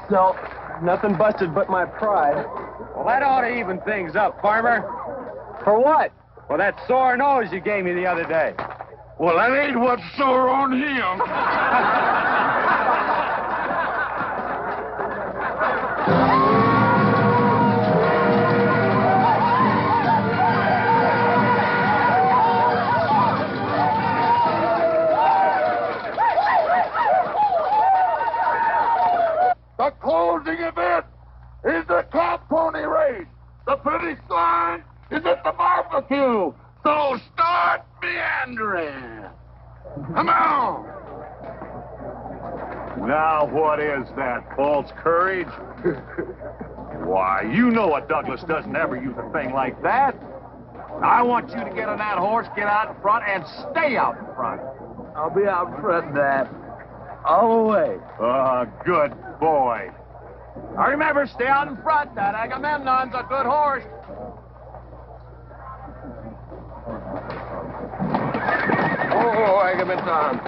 So, nothing busted but my pride. Well, that ought to even things up, Farmer. For what? Well, that sore nose you gave me the other day. Well, that ain't what's sore on him. The closing event is the top pony race. The finish line is at the barbecue. So start meandering. Come on. Now, what is that? False courage? Why, you know a Douglas doesn't ever use a thing like that. I want you to get on that horse, get out in front, and stay out in front. I'll be out front, Dad. All the way. Good boy. Now remember, stay out in front. That Agamemnon's a good horse. Oh, Agamemnon.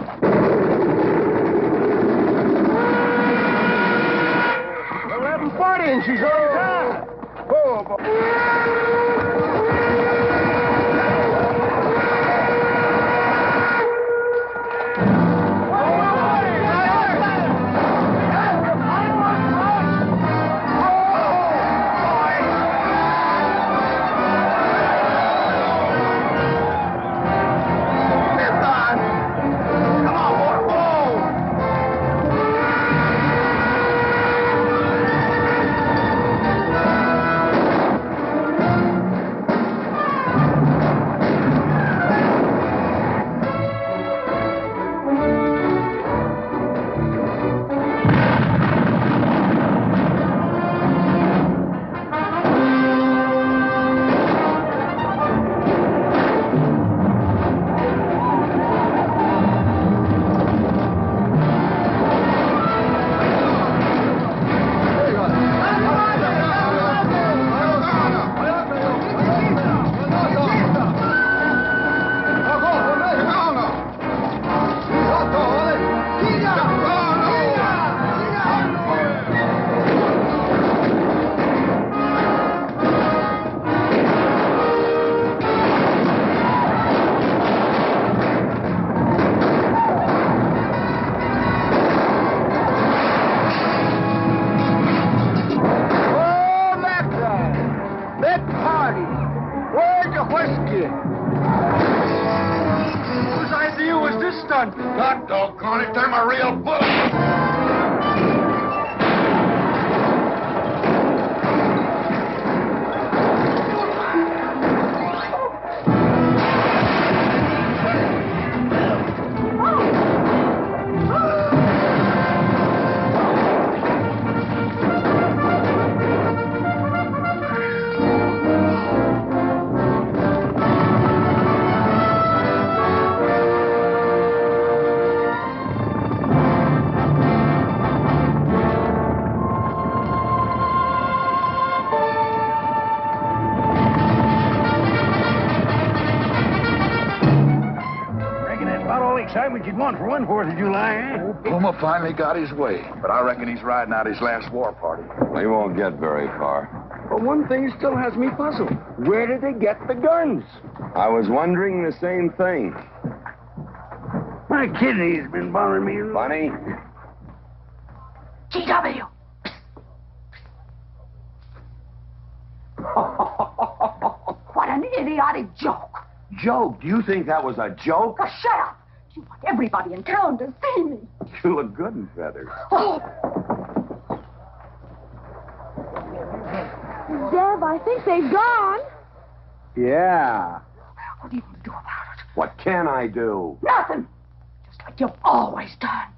party and she's already done. Oh, boy. God doggone it, they're my real bull. Excitement you'd want for one 4th of July, eh? Puma finally got his way, but I reckon he's riding out his last war party. He won't get very far. But one thing still has me puzzled. Where did they get the guns? I was wondering the same thing. My kidney's been bothering me. Funny? GW! What an idiotic joke. Joke? Do you think that was a joke? Oh, shut up. You want everybody in town to see me. You look good in feathers. Oh. Deb, I think they've gone. Yeah. What are you going to do about it? What can I do? Nothing. Just like you've always done.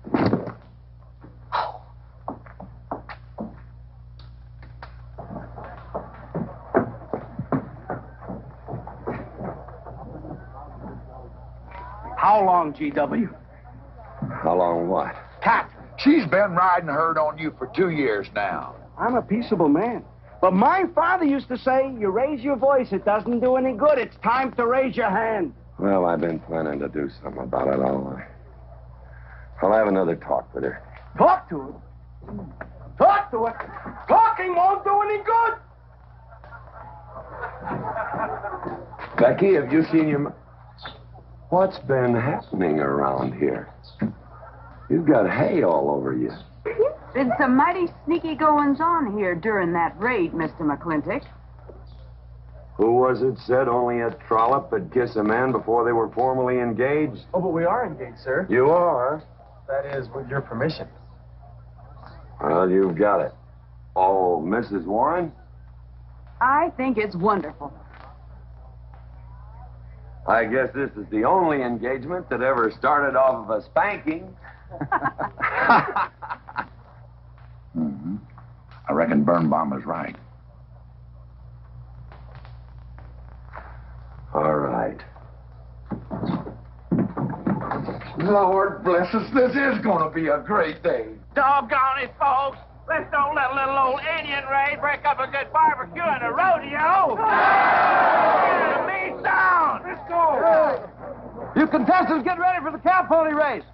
How long, GW? How long what? Cat, she's been riding herd on you for 2 years now. I'm a peaceable man. But my father used to say, you raise your voice, it doesn't do any good. It's time to raise your hand. Well, I've been planning to do something about it. I'll have another talk with her. Talk to her? Talk to her? Talking won't do any good. Becky, have you seen your... What's been happening around here? You've got hay all over you. Been some mighty sneaky goings-on here during that raid, Mr. Mclintock. Who was it said only a trollop could kiss a man before they were formally engaged? Oh, but we are engaged, sir. You are? That is, with your permission. Well, you've got it. Oh, Mrs. Warren? I think it's wonderful. I guess this is the only engagement that ever started off of a spanking. Mm-hmm. I reckon Birnbaum is right. All right. Lord bless us, this is going to be a great day. Doggone it, folks. Let's don't let a little old Indian raid break up a good barbecue and a rodeo. A mean sound. Let's go. You contestants, get ready for the cow pony race.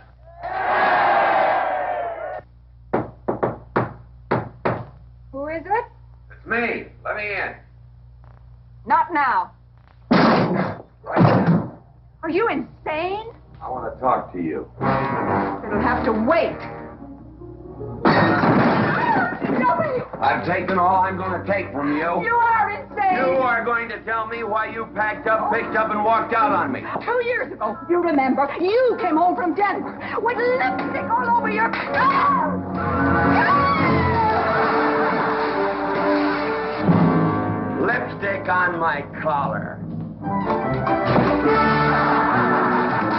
Who is it? It's me. Let me in. Not now. Are you insane? I want to talk to you. It'll have to wait. I've taken all I'm going to take from you. You are insane. You are going to tell me why you packed up, picked up, and walked out on me. 2 years ago, you remember, you came home from Denver with lipstick all over your... Lipstick on my collar.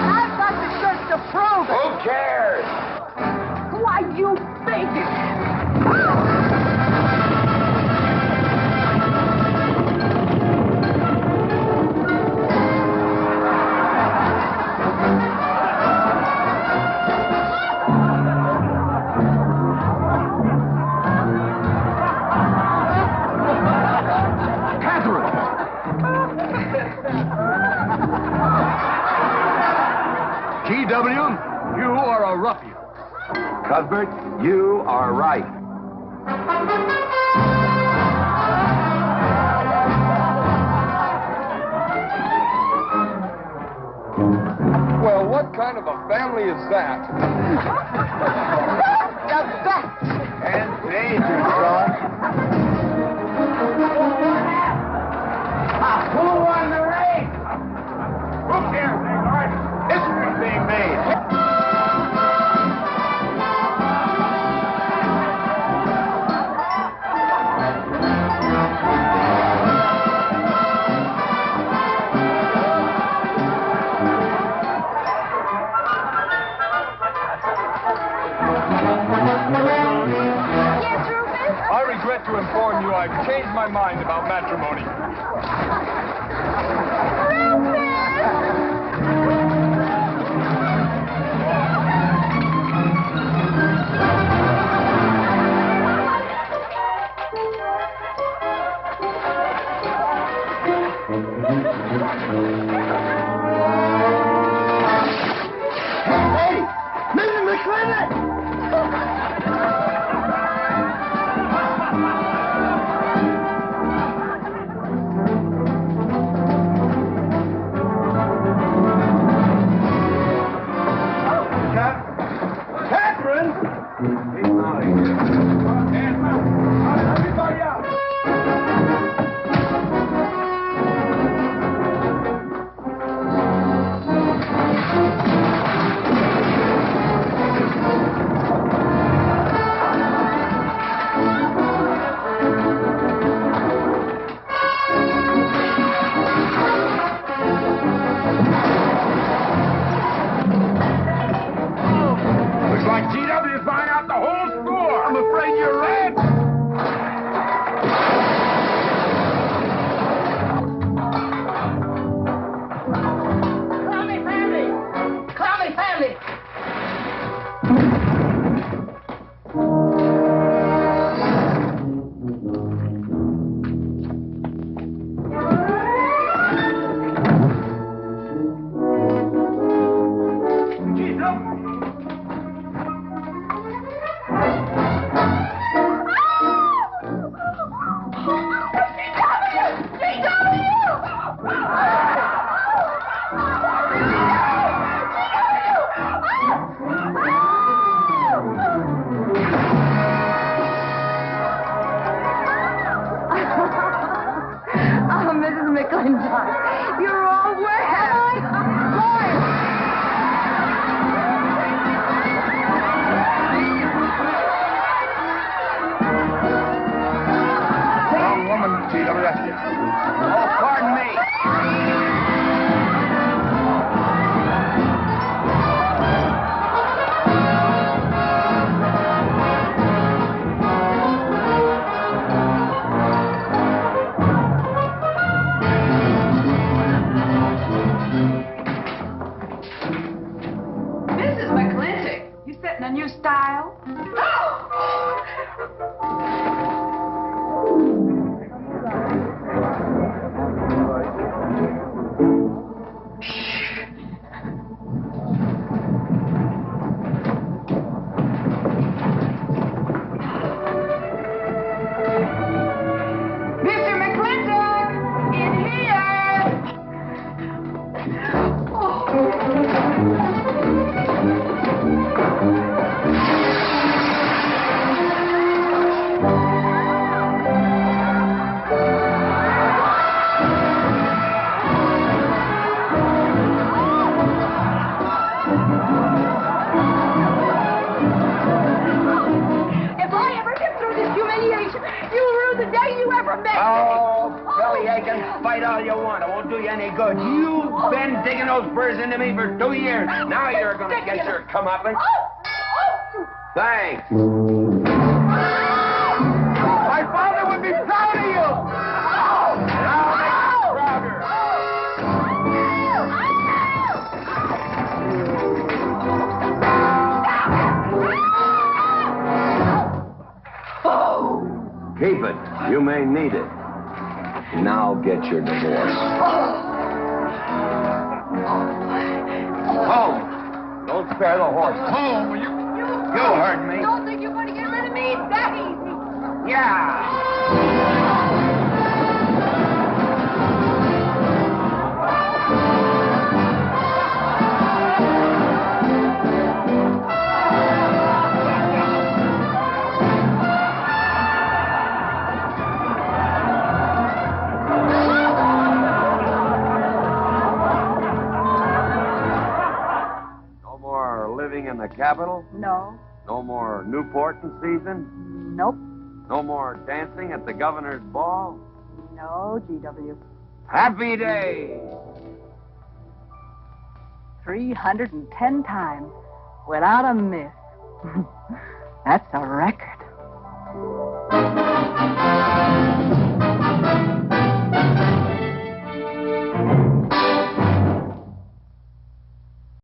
I've got the shirts to prove it. Who cares? Why, you bigot. T.W., you are a ruffian. Cuthbert, you are right. Well, what kind of a family is that? The best. And danger, son. Who won the race? Who cares, Agard? History's being made. I regret to inform you I've changed my mind about matrimony. Hey, Mrs. McLaglen! Katherine! He's out of here. Everybody out! Looks like T.W.'s buying out the whole store. I'm afraid you're right. Clowny family! Clowny family! Oh, Mrs. Mclintock, you're all wet. Wrong woman, T.W. Oh, pardon me. Mrs. McClintock, you setting a new style? can fight all you want. It won't do you any good. You've been digging those burrs into me for 2 years. Now you're going to get your comeuppance. Thanks. My father would be proud of you. Now make you prouder. Keep it. You may need it. Now get your divorce. Home. Don't spare the horse. Home, you heard me. Don't think you're going to get rid of me that easy. Yeah. In the capital? No. No more Newport in season? Nope. No more dancing at the governor's ball? No, GW. Happy day! 310 times without a miss. That's a record.